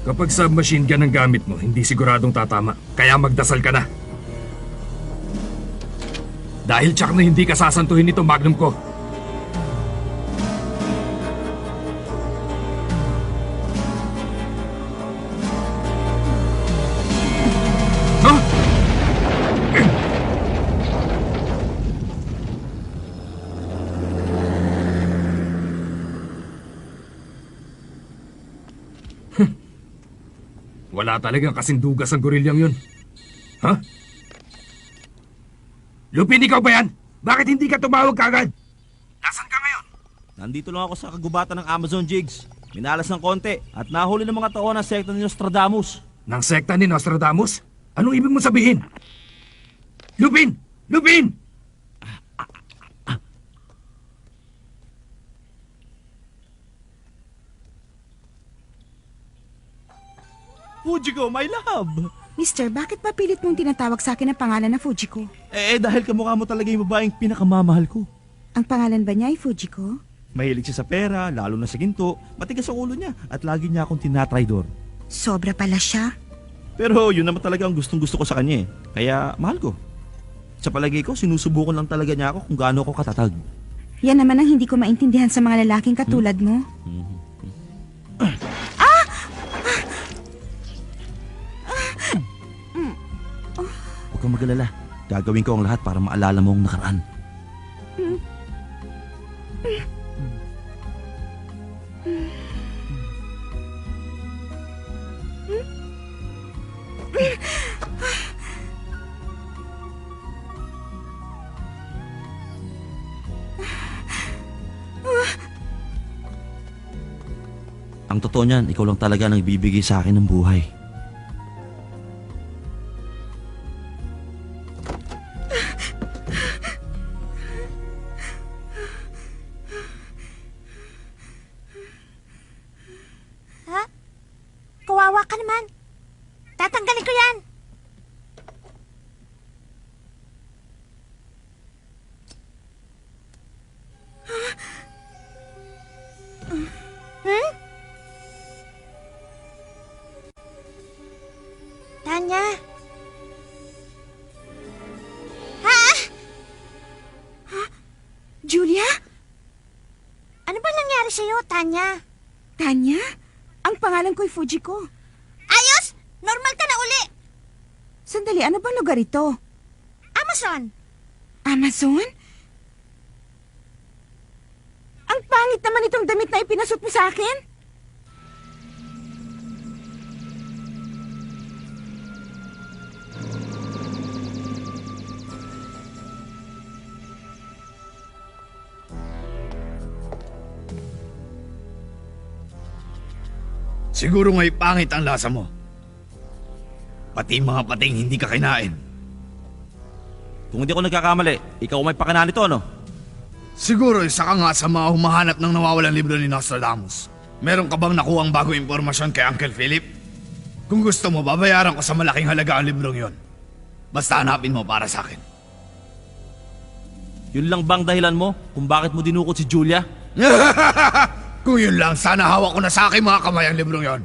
Kapag submachine gun ang gamit mo, hindi siguradong tatama. Kaya magdasal ka na. Dahil tsak na hindi ka sasantuhin nito, Magnum ko. Huh? Wala talagang kasindugas ang gorilyang yun. Ha? Lupin, ikaw ba yan? Bakit hindi ka tumawag kagad? Nasaan ka ngayon? Nandito lang ako sa kagubatan ng Amazon Jigs. Minalas ng konti at nahuli ng mga tao ng sekta ni Nostradamus. Ng sekta ni Nostradamus? Anong ibig mong sabihin? Lupin! Lupin! Fujiko, my love! Mister, bakit pa pilit mong tinatawag sa akin ang pangalan na Fujiko? Dahil kamukha mo talaga yung babaeng pinakamamahal ko. Ang pangalan ba niya ay Fujiko? Mahilig siya sa pera, lalo na sa ginto, matigas ang ulo niya at lagi niya akong tinatraydor. Sobra pala siya. Pero yun naman talaga ang gustong gusto ko sa kanya kaya mahal ko. Sa palagay ko, sinusubukan lang talaga niya ako kung gaano ako katatag. Yan naman ang hindi ko maintindihan sa mga lalaking katulad mo. Huwag kang mag-alala. Gagawin ko ang lahat para maalala mo ang nakaraan. Ang totoo niyan, ikaw lang talaga ang nagbibigay sa akin ng buhay. Ha? Kawawa ka naman. Tatanggalin ko yan. Tanya? Ha? Julia? Ano ba nangyari sa'yo, Tanya? Tanya? Ang pangalan ko'y Fujiko. Ayos! Normal ka na uli! Sandali, ano bang lugar ito? Amazon! Amazon? Ang pangit naman itong damit na ipinasot mo sa akin. Siguro nga'y pangit ang lasa mo. Pati mga pating hindi ka kinain. Kung hindi ako nagkakamali, ikaw may pakana nito, no? Siguro isa ka nga sa mga humahanap ng nawawalang libro ni Nostradamus. Meron ka bang nakuhang bago impormasyon kay Uncle Philip? Kung gusto mo, babayaran ko sa malaking halaga ang librong yon. Basta hanapin mo para sa akin. Yun lang bang dahilan mo kung bakit mo dinukot si Julia? Kung yun lang, sana hawak ko na sa aking mga kamay ang librong yon.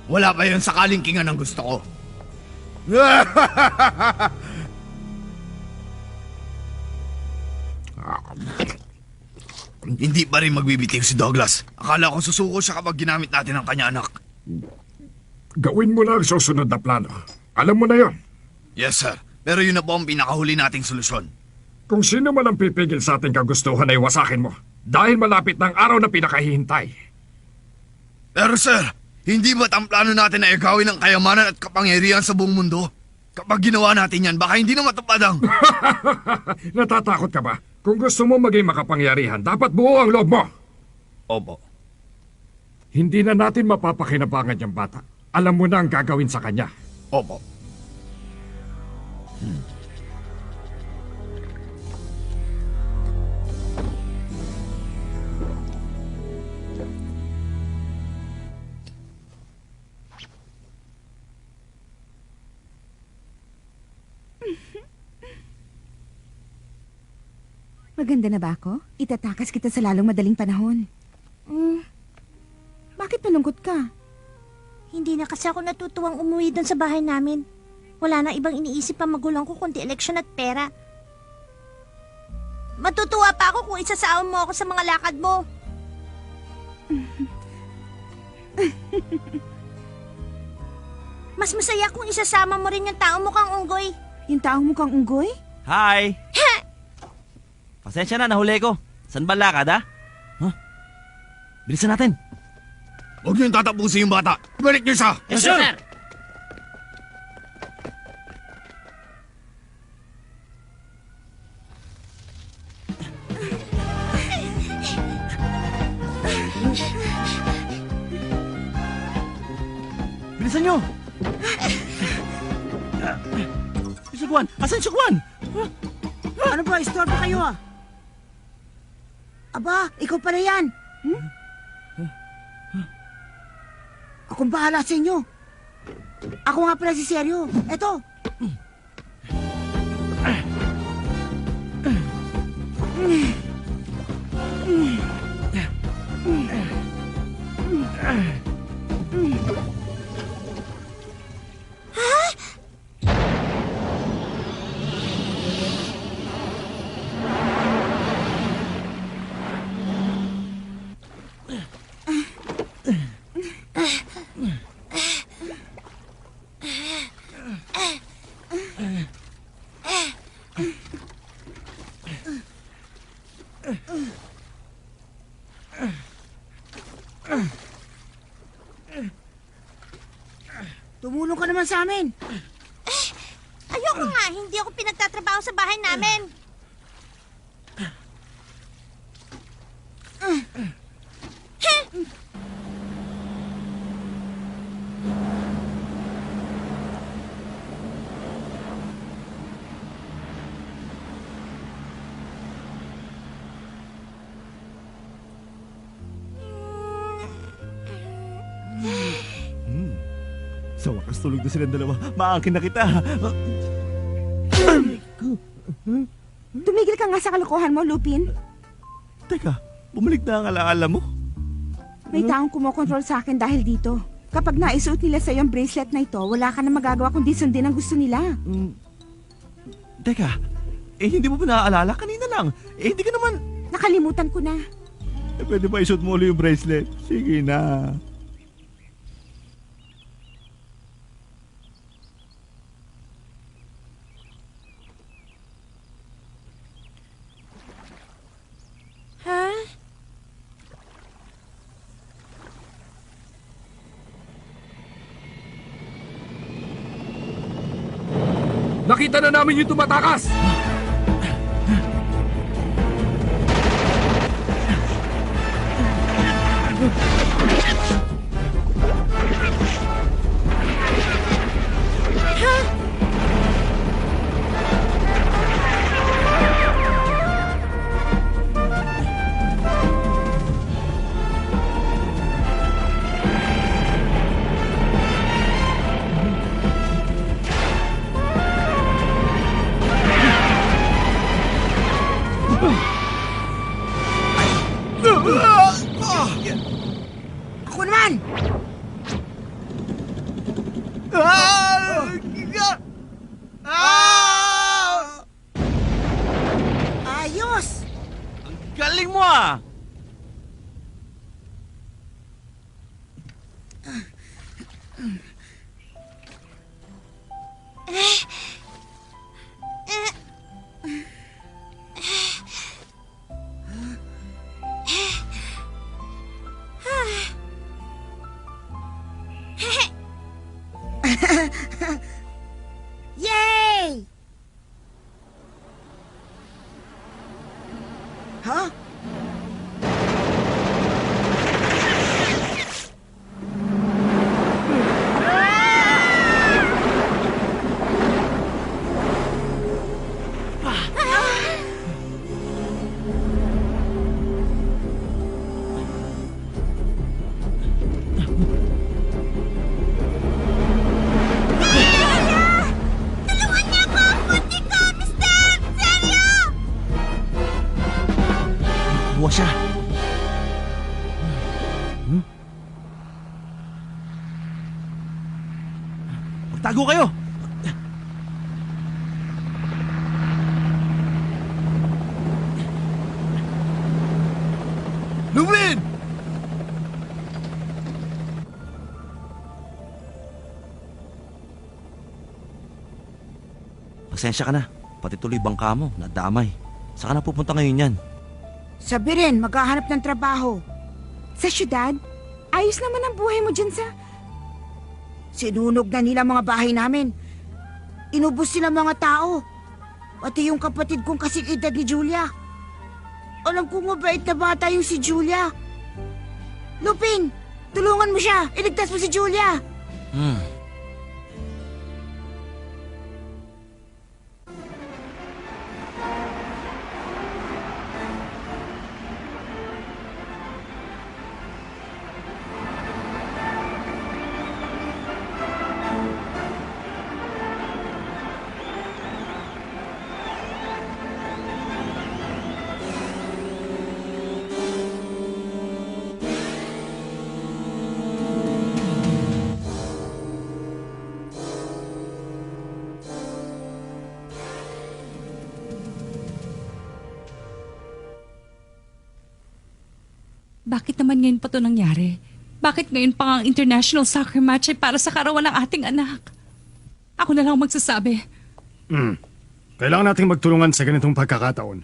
Wala pa yun sa kalingkingan ng gusto ko. Hindi pa rin magbibitiw si Douglas. Akala ko susuko siya kapag ginamit natin ang kanya anak. Gawin mo na ang susunod na plano. Alam mo na yon. Yes, sir. Pero yun na po ang pinakahuli nating solusyon. Kung sino man ang pipigil sa ating kagustuhan ay wasakin mo. Dahil malapit ng araw na pinakahihintay. Pero sir, hindi ba't ang plano natin ay agawin ang kayamanan at kapangyarihan sa buong mundo? Kapag ginawa natin yan, baka hindi na matupad ang... Natatakot ka ba? Kung gusto mo maging makapangyarihan, dapat buo ang loob mo. Opo. Hindi na natin mapapakinabangan yung bata. Alam mo na ang gagawin sa kanya. Opo. Maganda na ba ako? Itatakas kita sa lalong madaling panahon. Bakit malungkot ka? Hindi na kasi ako natutuwang umuwi doon sa bahay namin. Wala na ibang iniisip ang magulang ko kundi eleksyon at pera. Matutuwa pa ako kung isasama mo ako sa mga lakad mo. Mas masaya kung isasama mo rin yung taong mukhang unggoy. Yung taong mukhang unggoy? Hi! Pasensya na, nahuli ko. San ba lakad, ha? Huh? Bilisan natin. Huwag niyong tatapusin yung bata. Balik niyo siya! Yes, sir! Bilisan nyo! Si Sugwan! Asan si Sugwan? Ano ba? Istorbo kayo ah. Aba, ikaw pala yan. Akong bahala sa inyo. Ako nga pala si Seryo. Eto. Tumulong ka naman sa amin. Ayoko nga, hindi ako pinagtatrabaho sa bahay namin. Sa wakas tulog na silang dalawa. Maangkin na kita. Tumigil ka nga sa kalokohan mo, Lupin. Teka, bumalik na ang alaala mo. May taong kumokontrol sa akin dahil dito. Kapag naisuot nila sa yung bracelet na ito, wala ka na magagawa kundi sundin ang gusto nila. Teka, hindi mo ba naaalala? Kanina lang. Hindi ka naman... Nakalimutan ko na. Pwede ba isuot mo ulit yung bracelet? Sige na. Nakita na namin yung tumatakas! Ako naman! Ayos! Galing mo ah! Yay! Huh? Tulungan niyo ako! Munti ko, mister! Seryo! Buwa siya. Magtago kayo! Lupin! Pasensya ka na. Pati tuloy bangka mo, nadamay. Saan ka na pupunta ngayon yan? Sabi rin, maghahanap ng trabaho. Sa syudad, ayos naman ang buhay mo dyan sa... Sinunog na nila mga bahay namin. Inubos sila mga tao. Pati yung kapatid kong kasing edad ni Julia. Alam kong mabait na bata yung si Julia. Lupin, tulungan mo siya. Iligtas mo si Julia. Bakit naman ngayon pa ito nangyari? Bakit ngayon pa nga ang international soccer match ay para sa karawan ng ating anak? Ako na lang magsasabi. Kailangan nating magtulungan sa ganitong pagkakataon.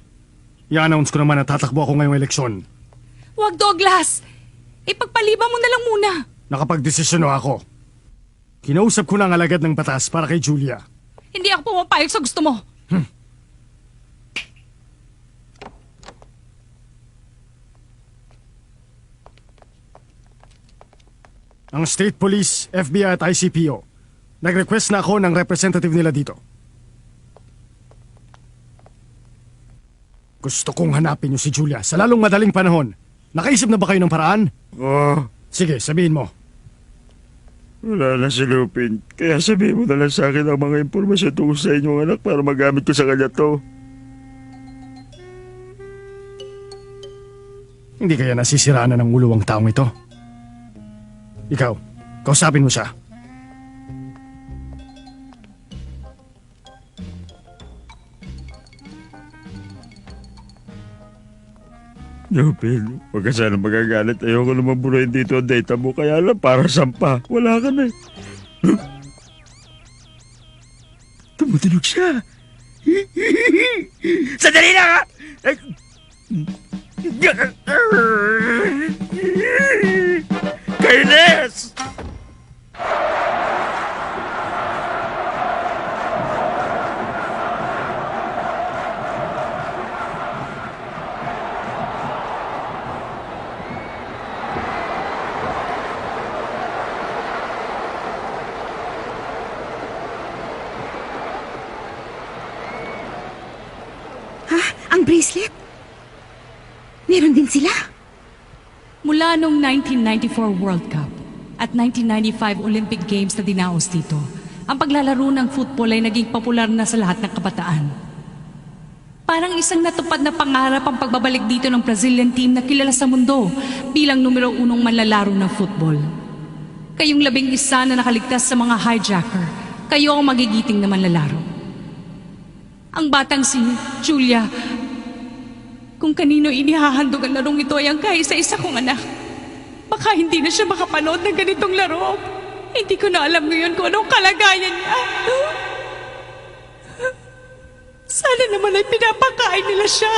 I-announce ko naman na tatakbo ako ngayong eleksyon. Huwag, Douglas! Ipagpaliban mo na lang muna. Nakapagdesisyon na ako. Kinausap ko na ang alagad ng batas para kay Julia. Hindi ako pumapayag sa gusto mo. Ang State Police, FBI at ICPO. Nag-request na ako ng representative nila dito. Gusto kong hanapin niyo si Julia sa lalong madaling panahon. Nakaisip na ba kayo ng paraan? Oh, Sige, sabihin mo. wala na si Lupin. Kaya sabihin mo na lang sa akin ang mga impormasyon tungkol sa inyong anak para magamit ko sa kanya to. Hindi kaya nasisiraan na ng ulo ang taong ito? Ikaw, kausapin mo siya. Lupin, huwag ka sana magagalit. Ayoko naman buruin dito ang data mo. Kaya lang, para sampa. Wala ka na. Tumutunog siya. Sandali lang ha! Kainis! Ang bracelet? Meron din sila. Mula noong 1994 World Cup at 1995 Olympic Games na dinaos dito, ang paglalaro ng football ay naging popular na sa lahat ng kabataan. Parang isang natupad na pangarap ang pagbabalik dito ng Brazilian team na kilala sa mundo bilang numero 1 manlalaro ng football. Kayong 11 na nakaligtas sa mga hijacker, kayo ang magigiting na manlalaro. Ang batang si Julia, kung kanino inihahandog ang larong ito ay ang kaisa-isa kong anak. Baka hindi na siya makapanood ng ganitong laro. Hindi ko na alam ngayon kung anong kalagayan niya. Sana naman ay pinapakain nila siya.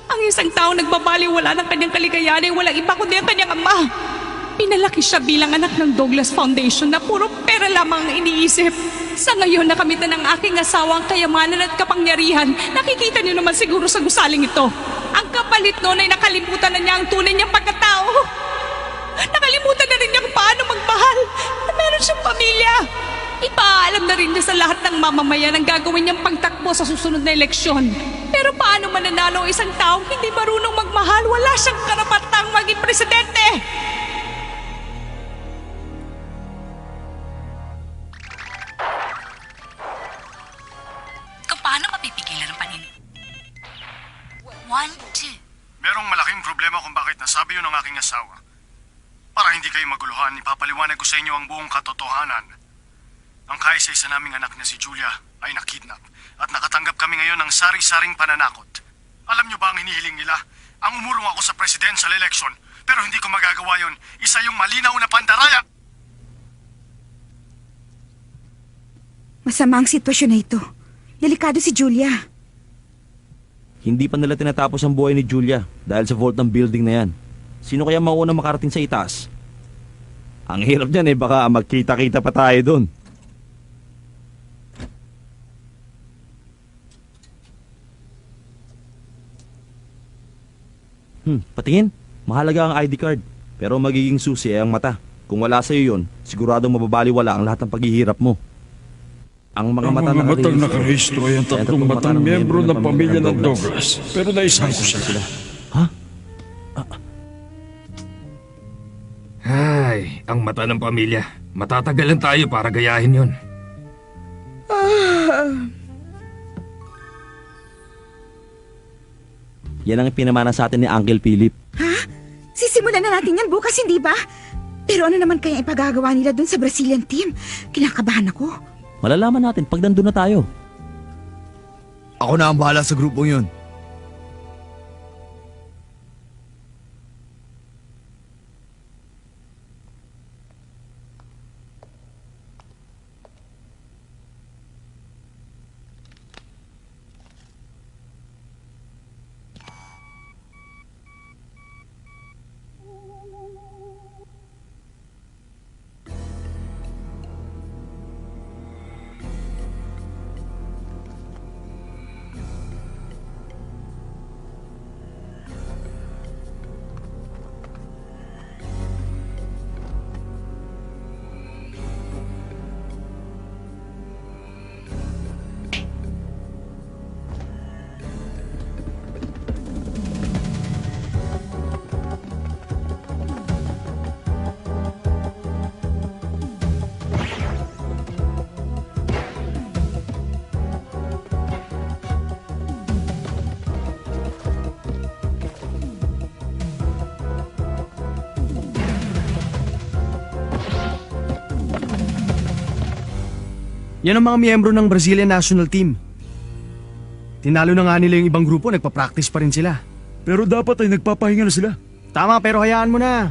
Ang isang tao nagbabaliwala ng kanyang kaligayahan ay walang iba kundi ang kanyang ama. Pinalaki siya bilang anak ng Douglas Foundation na puro pera lamang ang iniisip. Sa ngayon nakamit na ng aking asawa ang kayamanan at kapangyarihan. Nakikita niyo naman siguro sa gusaling ito. Ang kapalit noon ay nakalimutan na niya ang tunay niyang pagkatao. Nakalimutan na rin niya kung paano magmahal na meron siyang pamilya. Ipaalam na rin niya sa lahat ng mamamayan ang gagawin niyang pagtakbo sa susunod na eleksyon. Pero paano mananalo ang isang taong hindi marunong magmahal? Wala siyang karapatang maging presidente. Kung paano mapipigilan ang panini? 1, 2. Merong malaking problema kung bakit nasabi yun ng aking asawa. Para hindi kayo maguluhan, ipapaliwanag ko sa inyo ang buong katotohanan. Ang kaisa-isa naming anak na si Julia ay nakidnap at nakatanggap kami ngayon ng sari-saring pananakot. Alam niyo ba ang hinihiling nila? Ang umurong ako sa presidential election, pero hindi ko magagawa yon. Isa yung malinaw na pandaraya. Masama ang sitwasyon na ito. Delikado si Julia. Hindi pa nila tinatapos ang buhay ni Julia dahil sa vault ng building na yan. Sino kaya mauna makarating sa itaas? Ang hirap niyan baka magkita-kita pa tayo doon. Patingin. Mahalaga ang ID card. Pero magiging susi ay ang mata. Kung wala sa'yo yun, siguradong mababaliwala ang lahat ng paghihirap mo. Ang mga mata nakarehistro ay ang tatlong matang miyembro ng pamilya ng Douglas. Pero naisahan ko sila. Ha? Ay, ang mata ng pamilya. Matatagalan tayo para gayahin yon. Yan ang pinamana sa atin ni Uncle Philip. Ha? Sisimulan na natin yan bukas, hindi ba? Pero ano naman kaya ipagagawa nila dun sa Brazilian team? Kinakabahan ako. Malalaman natin pag nandun na tayo. Ako na ang bahala sa grupong yun. Yan ang mga miyembro ng Brazilian national team. Tinalo na nga nila yung ibang grupo, nagpa-practice pa rin sila. Pero dapat ay nagpapahinga na sila. Tama, pero hayaan mo na.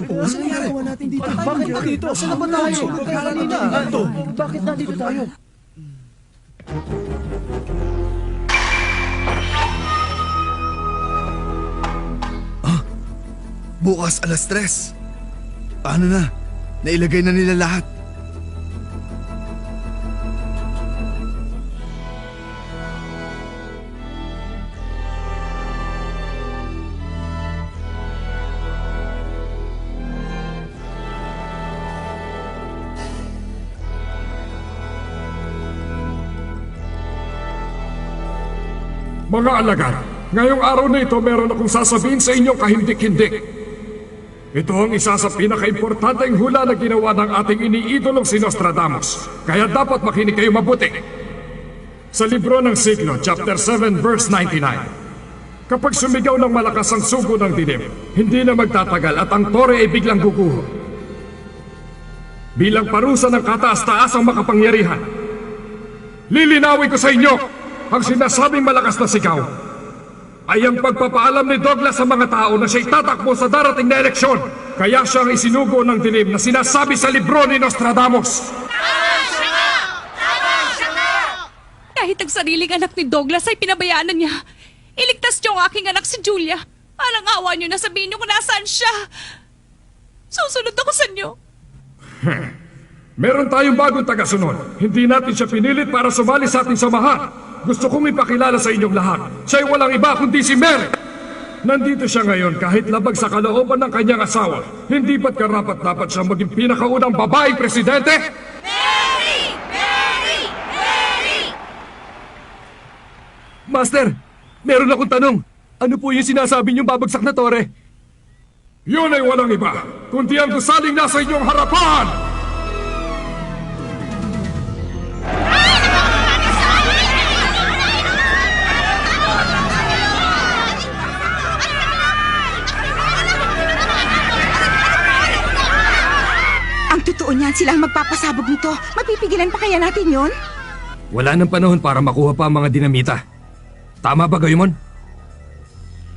Ano ginagawa natin dito? Bakit dito? Saan na ba tayo? Kanina. Bakit nandito tayo? Bukas 3:00. Paano na? Nailagay na nila lahat. Mga alagad, ngayong araw na ito meron akong sasabihin sa inyo kahindik-hindik. Ito ang isa sa pinaka-importanteng hula na ginawa ng ating iniidolong si Nostradamus. Kaya dapat makinig kayo mabuti. Sa libro ng Siglo, chapter 7, verse 99. Kapag sumigaw ng malakas ang sugo ng dilim, hindi na magtatagal at ang tore ay biglang guguho. Bilang parusa ng kataas-taas ang makapangyarihan, lilinawin ko sa inyo ang sinasabing malakas na sigaw ay ang pagpapaalam ni Douglas sa mga tao na siya'y tatakbo sa darating na eleksyon. Kaya siya ang isinugo ng dilim na sinasabi sa libro ni Nostradamus. Kahit ang sariling anak ni Douglas ay pinabayaan na niya. Iligtas niyo ang aking anak si Julia. Parang awa niyo na sabihin niyo kung nasaan siya. Susunod ako sa inyo. Meron tayong bagong tagasunod. Hindi natin siya pinilit para sumali sa ating samahan. Gusto kong ipakilala sa inyong lahat. Siya'y walang iba kundi si Mary. Nandito siya ngayon kahit labag sa kalooban ng kanyang asawa. Hindi ba't karapat-dapat siya maging pinakaunang babaeng presidente? Mary! Mary! Mary! Master, meron akong tanong. Ano po yung sinasabi niyong babagsak na tore? Yun ay walang iba, kundi ang gusaling nasa inyong harapan! Ang totoo niyan, sila ang magpapasabog nito. Mapipigilan pa kaya natin yon? Wala nang panahon para makuha pa ang mga dinamita. Tama ba, Gayumon?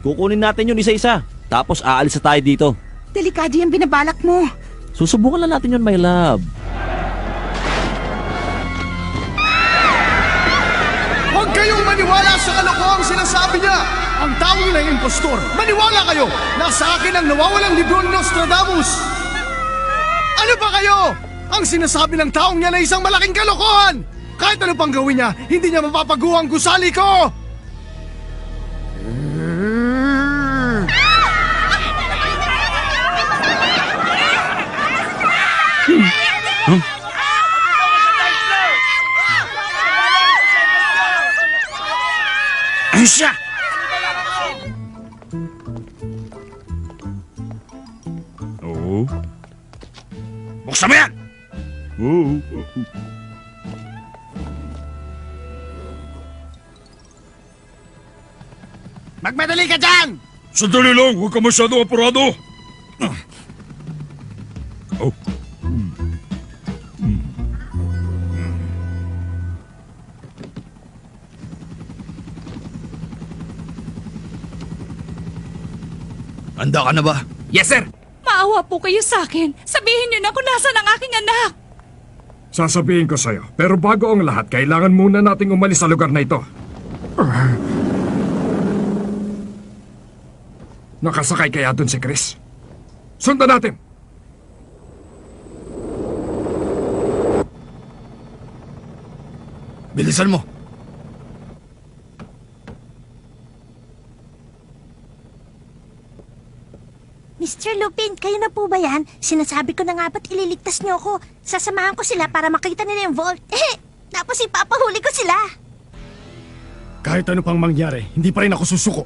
Kukunin natin yun isa-isa. Tapos aalis na tayo dito. Delikado yung binabalak mo. Susubukan lang natin yun, my love. Huwag kayong maniwala sa kalokohang sinasabi niya! Ang taong na impostor! Maniwala kayo! Nasa akin ang nawawalang libro ni Nostradamus! Ano ba kayo? Ang sinasabi ng taong yan ay isang malaking kalokohan! Kahit ano pang gawin niya, hindi niya mapapaguha ang gusali ko! Ayun siya! Oo? Buksan mo yan! Oo. Magmadali ka dyan! Sandali lang, huwag ka masyadong apurado. Oh. Handa ka na ba? Yes, sir! Maawa po kayo sa akin. Sabihin niyo na kung nasaan ang aking anak. Sasabihin ko sa'yo, pero bago ang lahat, kailangan muna nating umalis sa lugar na ito. Nakasakay kaya dun si Chris? Sundan natin! Bilisan mo. Mr. Lupin, kayo na po ba yan? Sinasabi ko na nga ba't ililigtas niyo ako? Sasamahan ko sila para makita nila yung vault. Tapos ipapahuli ko sila. Kahit ano pang mangyari, hindi pa rin ako susuko.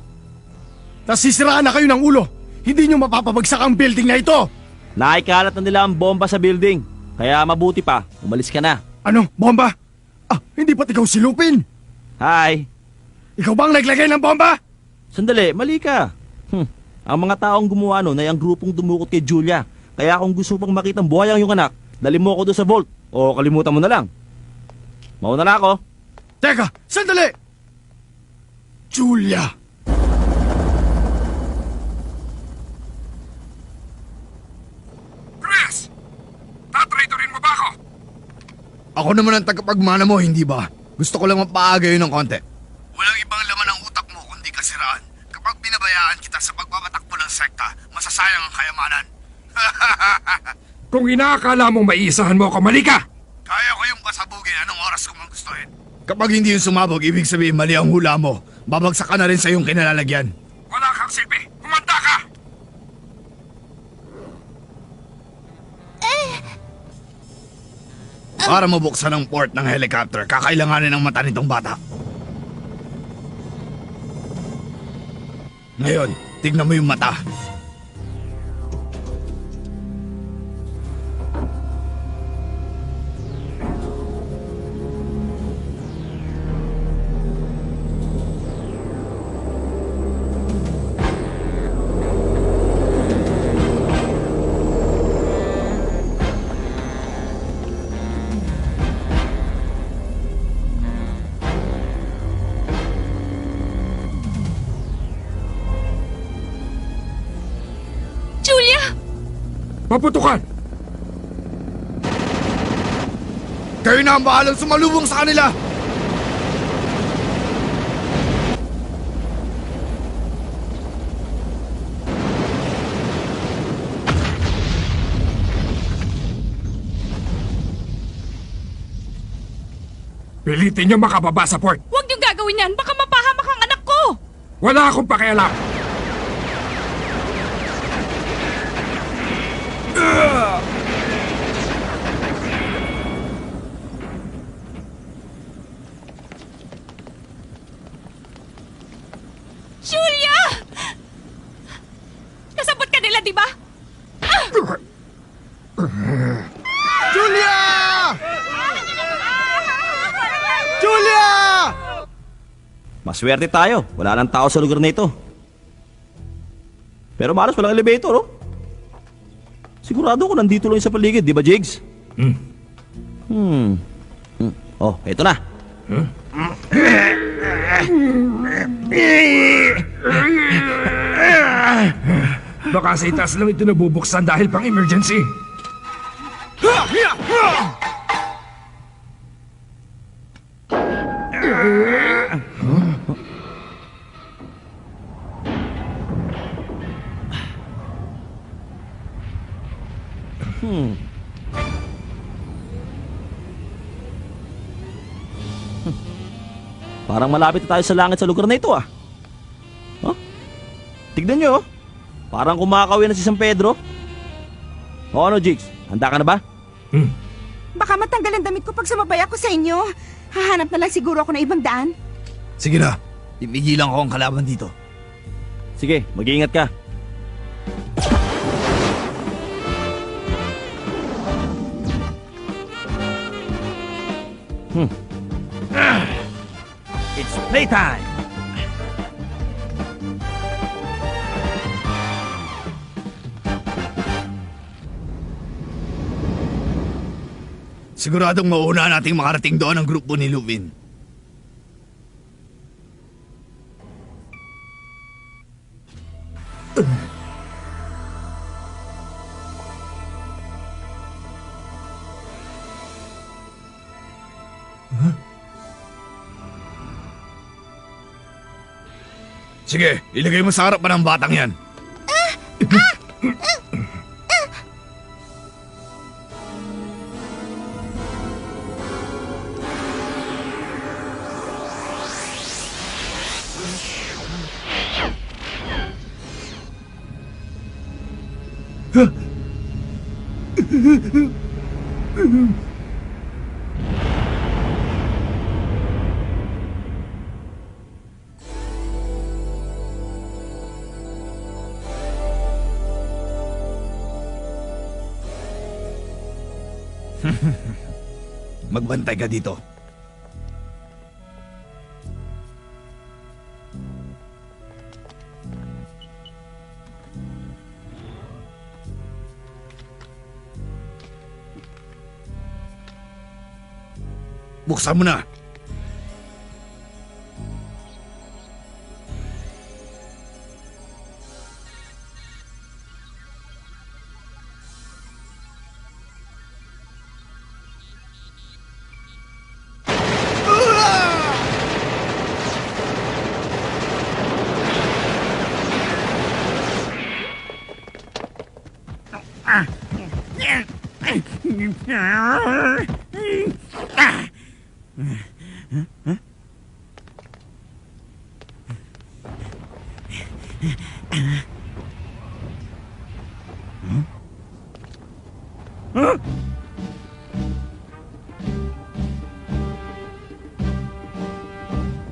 Nasisiraan na kayo ng ulo. Hindi niyo mapapabagsak ang building na ito. Nakikalat na nila ang bomba sa building. Kaya mabuti pa, umalis ka na. Ano? Bomba? Ah, hindi ba't ikaw si Lupin? Hi! Ikaw bang naglagay ng bomba? Sandali, mali ka. Ang mga taong gumawa nun ay ang grupong dumukot kay Julia. Kaya kung gusto pang makitang buhay ang iyong anak, dali mo ako doon sa vault. O kalimutan mo na lang. Mauna na ako. Teka, sandali! Julia! Ako naman ang tagapagmana mo, hindi ba? Gusto ko lang mapaagay ng konti. Walang ibang laman ng utak mo kundi kasiraan. Kapag binabayaan kita sa pagpapatakbo ng sekta, masasayang ang kayamanan. Kung inaakala mong maiisahan mo ako, mali ka! Kaya ko yung pasabugin anong oras ko mang gustuhin. Kapag hindi yung sumabog, ibig sabihin mali ang hula mo. Babagsak ka na rin sa iyong kinalalagyan. Wala kang silbi! Kumanda ka! Para mabuksan ang port ng helicopter, kakailanganin ng mata nitong bata. Ngayon, tignan mo yung mata. Julia! Paputukan! Kayo na ang bahalang sumalubong sa kanila! Pilitin niyo makababa sa port. Huwag niyong gagawin yan! Baka mapahamak ang anak ko! Wala akong pakialam. Julia! Kasabot ka nila, di ba? Julia! Julia! Maswerte tayo. Wala nang tao sa lugar na ito. Pero malas walang elevator, oh. Sigurado ko nandito lang sa paligid, di ba, Jigs? Oh, eto na. Baka sa itaas lang ito nabubuksan dahil pang emergency. Parang malapit na tayo sa langit sa lugar na ito, ah. Huh? Tignan nyo, oh. Parang kumakawin na si San Pedro. O ano, Jigs? Handa ka na ba? Baka matanggal ang damit ko pag sumabay ako sa inyo. Hahanap na lang siguro ako ng ibang daan. Sige na, imigilan ko ang kalaban dito. Sige, mag-iingat ka. It's playtime! Siguradong mauna nating makarating doon ang grupo ni Lubin. Sige, ilagay mo sa harap pa ng batang yan. Magbantay ka dito. Buksan mo na.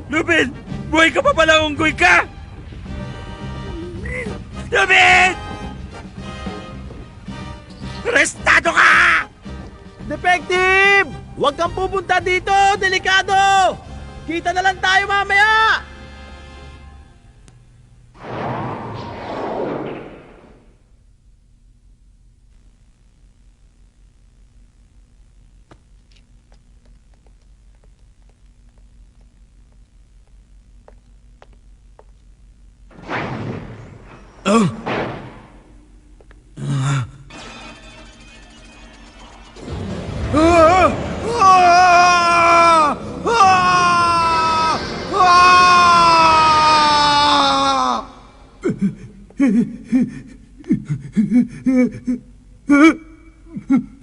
Lupin! Buhay ka pa pala, unggoy ka! Lupin! Arestado ka! Detective! Huwag kang pupunta dito! Delikado! Kita na lang tayo mamaya!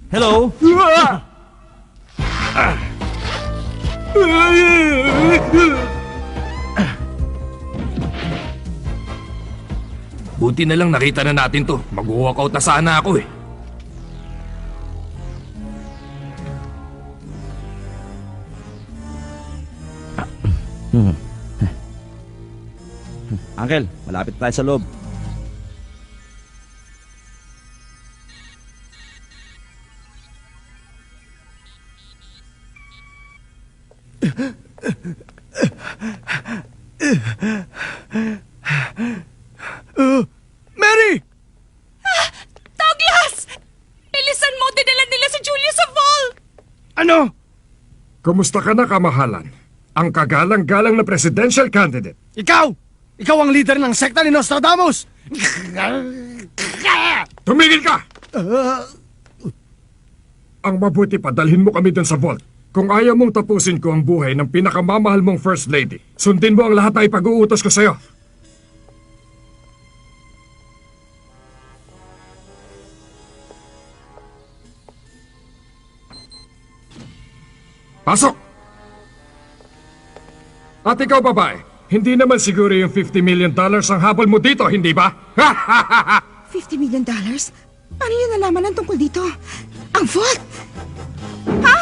Hello? Buti na lang nakita na natin to. Mag-walkout na sana ako eh. Uncle, malapit tayo sa loob. Mary! Douglas! Bilisan mo, dinala nila si Julia sa vault! Ano? Kumusta ka na, kamahalan? Ang kagalang-galang na presidential candidate. Ikaw! Ikaw ang leader ng sekta ni Nostradamus! Tumigil ka! Ang mabuti pa, dalhin mo kami dun sa vault. Kung ayaw mong tapusin ko ang buhay ng pinakamamahal mong first lady, sundin mo ang lahat na ipag-uutos ko sa'yo. Pasok! At ikaw, babae, hindi naman siguro yung $50 million ang habol mo dito, hindi ba? $50 million? Paano yun nalaman ang tungkol dito? Ang vault! Ha?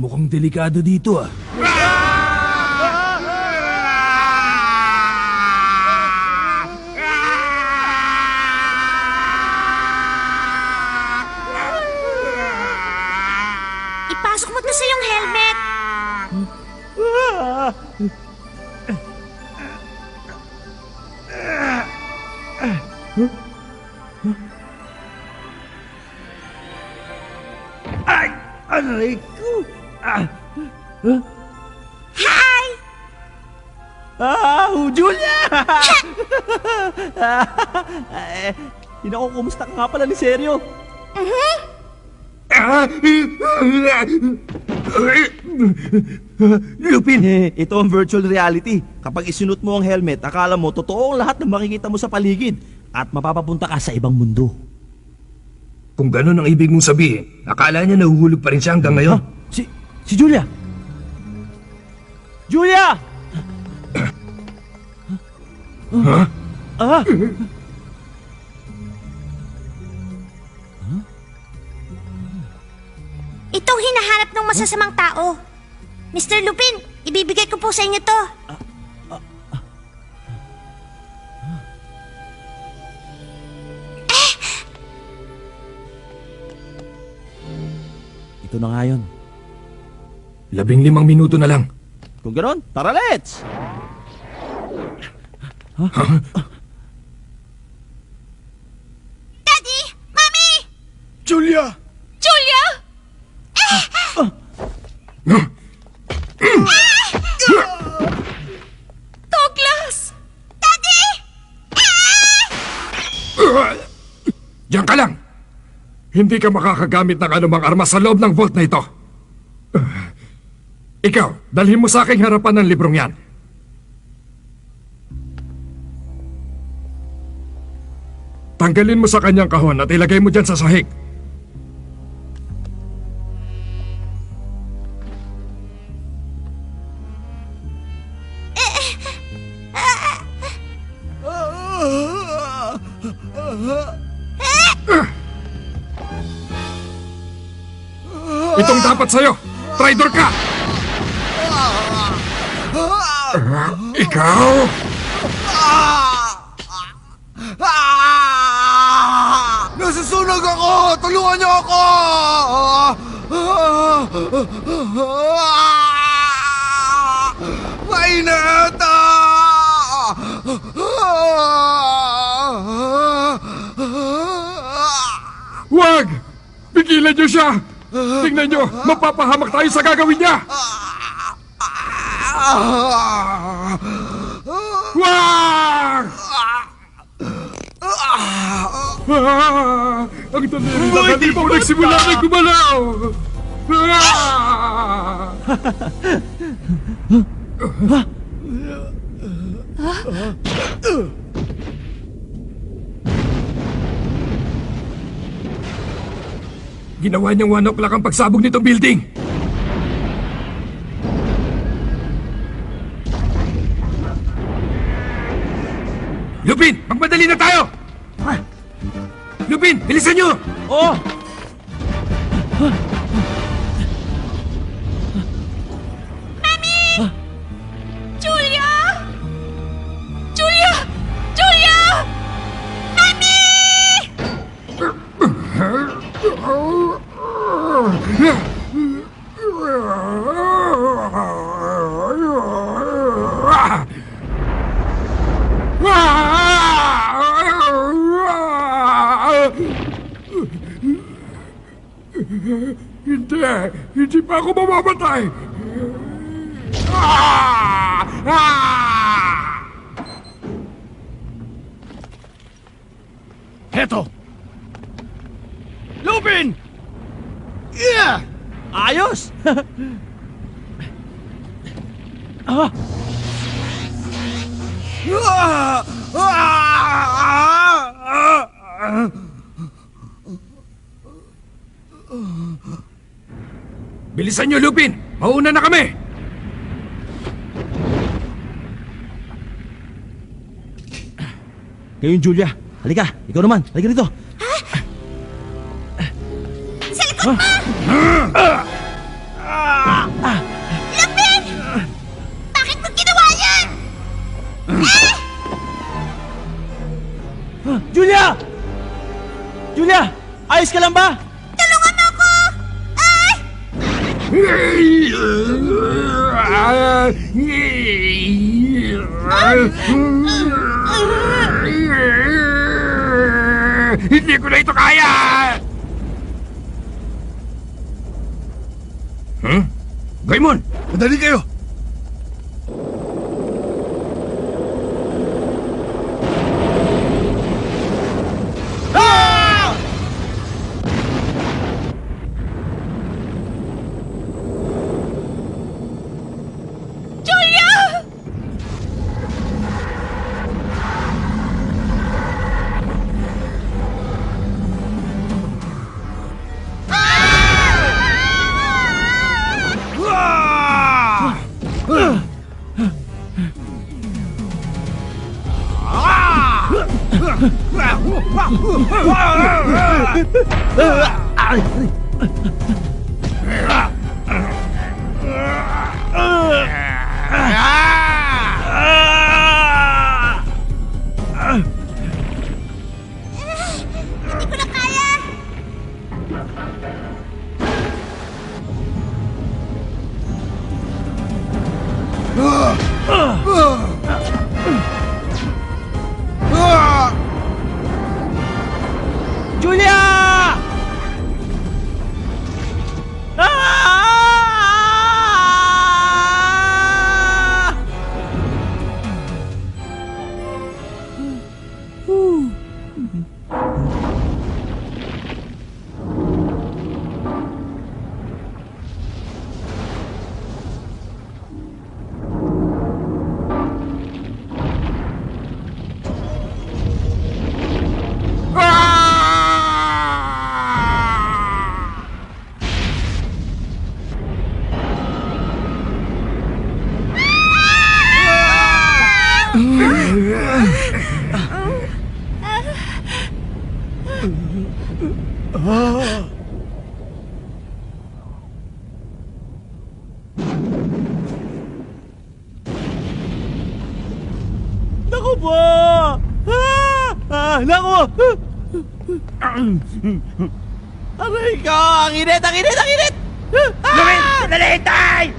Mukhang delikado dito ah. Ipasok mo to sa iyong helmet. Ay! Aray ko! Hi! Julia! Hinako, kumusta ka nga pala ni Seryo? Lupin! Ito ang virtual reality. Kapag isinut mo ang helmet, akala mo totoo ang lahat ng makikita mo sa paligid at mapapapunta ka sa ibang mundo. Kung ganun ang ibig mong sabihin, akala niya nahuhulog pa rin siya hanggang ngayon. Si Julia! Julia! Ha? Ah! Itong hinahanap ng masasamang tao. Mr. Lupin, ibibigay ko po sa inyo to. Ito na nga yun. 15 minuto na lang. Kung gano'n, tara let's! Daddy! Mami! Julia! Julia! Douglas! Daddy! Diyan ka lang! Hindi ka makakagamit ng anumang armas sa loob ng vault na ito. Ikaw, dalhin mo sa aking harapan ng librong yan. Tanggalin mo sa kanyang kahon at ilagay mo dyan sa sahig. Itong dapat sa'yo. Traitor ka! Ikaw? Nasusunog ako! Tulungan niyo ako! Mainit! Wag! Pigilan niyo siya! Tingnan niyo, mapapahamak tayo sa gagawin niya! Wag! Ang daliri na kalimaw nagsimula na gumalaw! Ginawa niyang 1 o'clock ang pagsabog nitong building! Lupin! Magmadali na tayo! Lupin! Bilisan niyo! Oo! Julia! Julia! Julia! Hindi! Hindi pa ako mamamatay! Heto! Lupin! Yeah! Ayos! Bilisan niyo, Lupin! Mauna na kami! Ngayon, Julia. Halika, ikaw naman. Halika rito. Sa likod mo! Lupin! Bakit mo ginawa yan? Julia! Julia! Ayos ka lang ba? Tulungan mo ako! Ay! Hindi ko na ito kaya! Huh? Gaimon! Madali kayo! Hindi ko na kaya! Julia! Naku po! Naku! Aray ko! Ang init! Ang init! Ang init! Lupin! Sandali! Tay!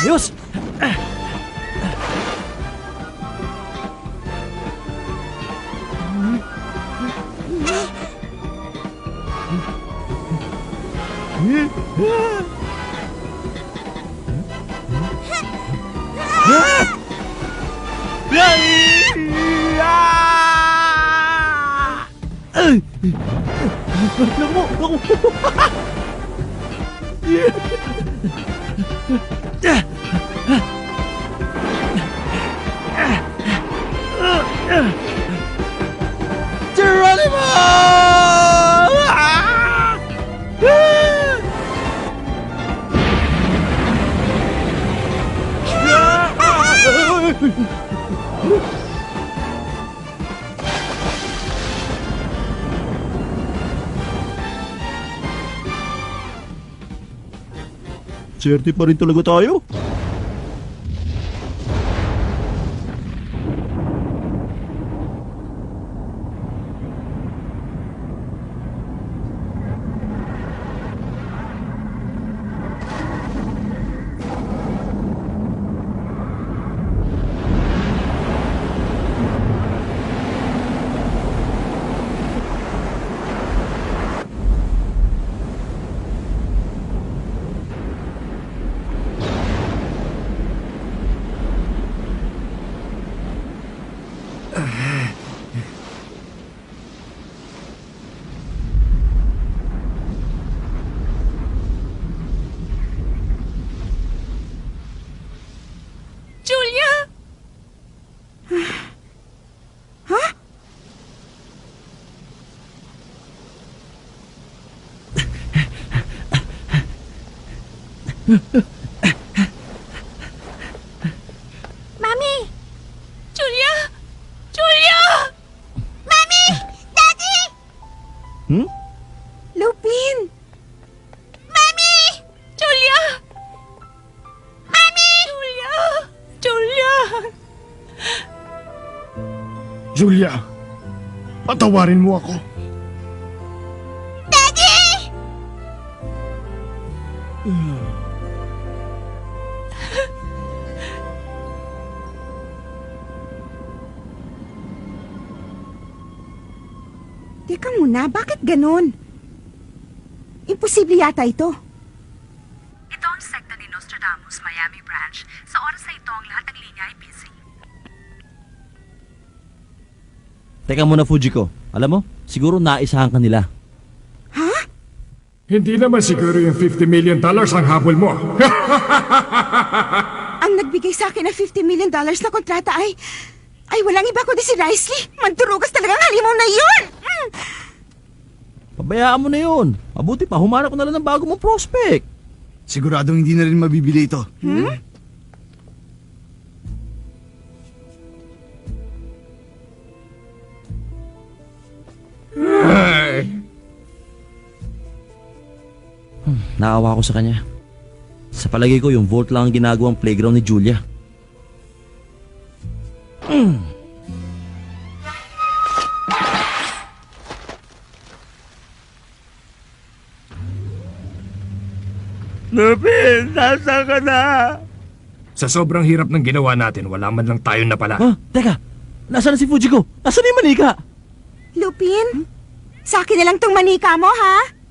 Ayos! Geronimo! Swerte pa rin talaga tayo. Julia! Mami! Julia! Julia! Mami! Daddy! Hmm? Lupin! Mami! Julia! Mami! Julia! Julia! Julia, patawarin mo ako. Daddy! Teka muna, bakit ganun? Imposible yata ito. Ito ang sekta ni Nostradamus, Miami branch. Sa oras na ito, ang lahat ng linya ay busy. Teka muna, Fujiko. Alam mo, siguro naisahan ka nila. Hindi naman siguro yung $50 million ang habol mo. Ang nagbigay sa akin ng $50 million na kontrata ay walang iba kundi si Risley. Manturugas talaga ang halimaw na yun! Pabayaan mo na yun. Mabuti pa, humanap ko na lang ng bago mong prospect. Siguradong hindi na rin mabibili ito. Naawa ko sa kanya. Sa palagay ko, yung vault lang ang ginagawang playground ni Julia. Lupin! Nasaan ka na? Sa sobrang hirap ng ginawa natin, wala man lang tayo na pala. Teka, nasaan na si Fujiko? Nasaan na yung manika? Lupin, sa akin na lang tong manika mo, ha?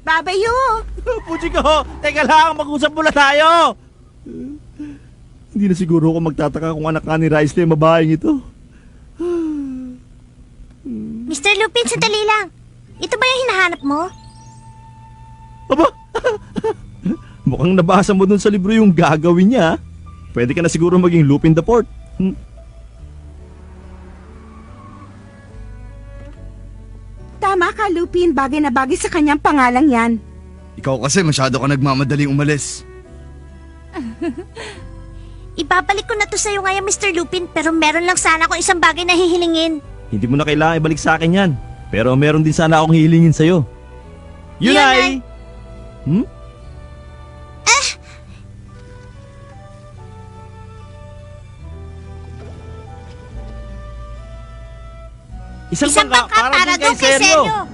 Babayo! Fujiko, teka lang, mag-usap muna tayo! Hindi na siguro ako magtataka kung anak ka ni Risley ang babaeng ito. Mr. Lupin, sandali lang. Ito ba yung hinahanap mo? Aba, mukhang nabasa mo dun sa libro yung gagawin niya. Pwede ka na siguro maging Lupin the Fourth. Tama ka, Lupin. Bagay na bagay sa kanyang pangalang yan. Ikaw kasi masyado ka nagmamadaling umalis. Ibabalik ko na to sa'yo ngayon, Mr. Lupin, pero meron lang sana akong isang bagay na hihilingin. Hindi mo na kailangan ibalik sa akin yan. Pero meron din sana akong hihilingin sa'yo. Yunay! Isang bangka para din kay Seryo.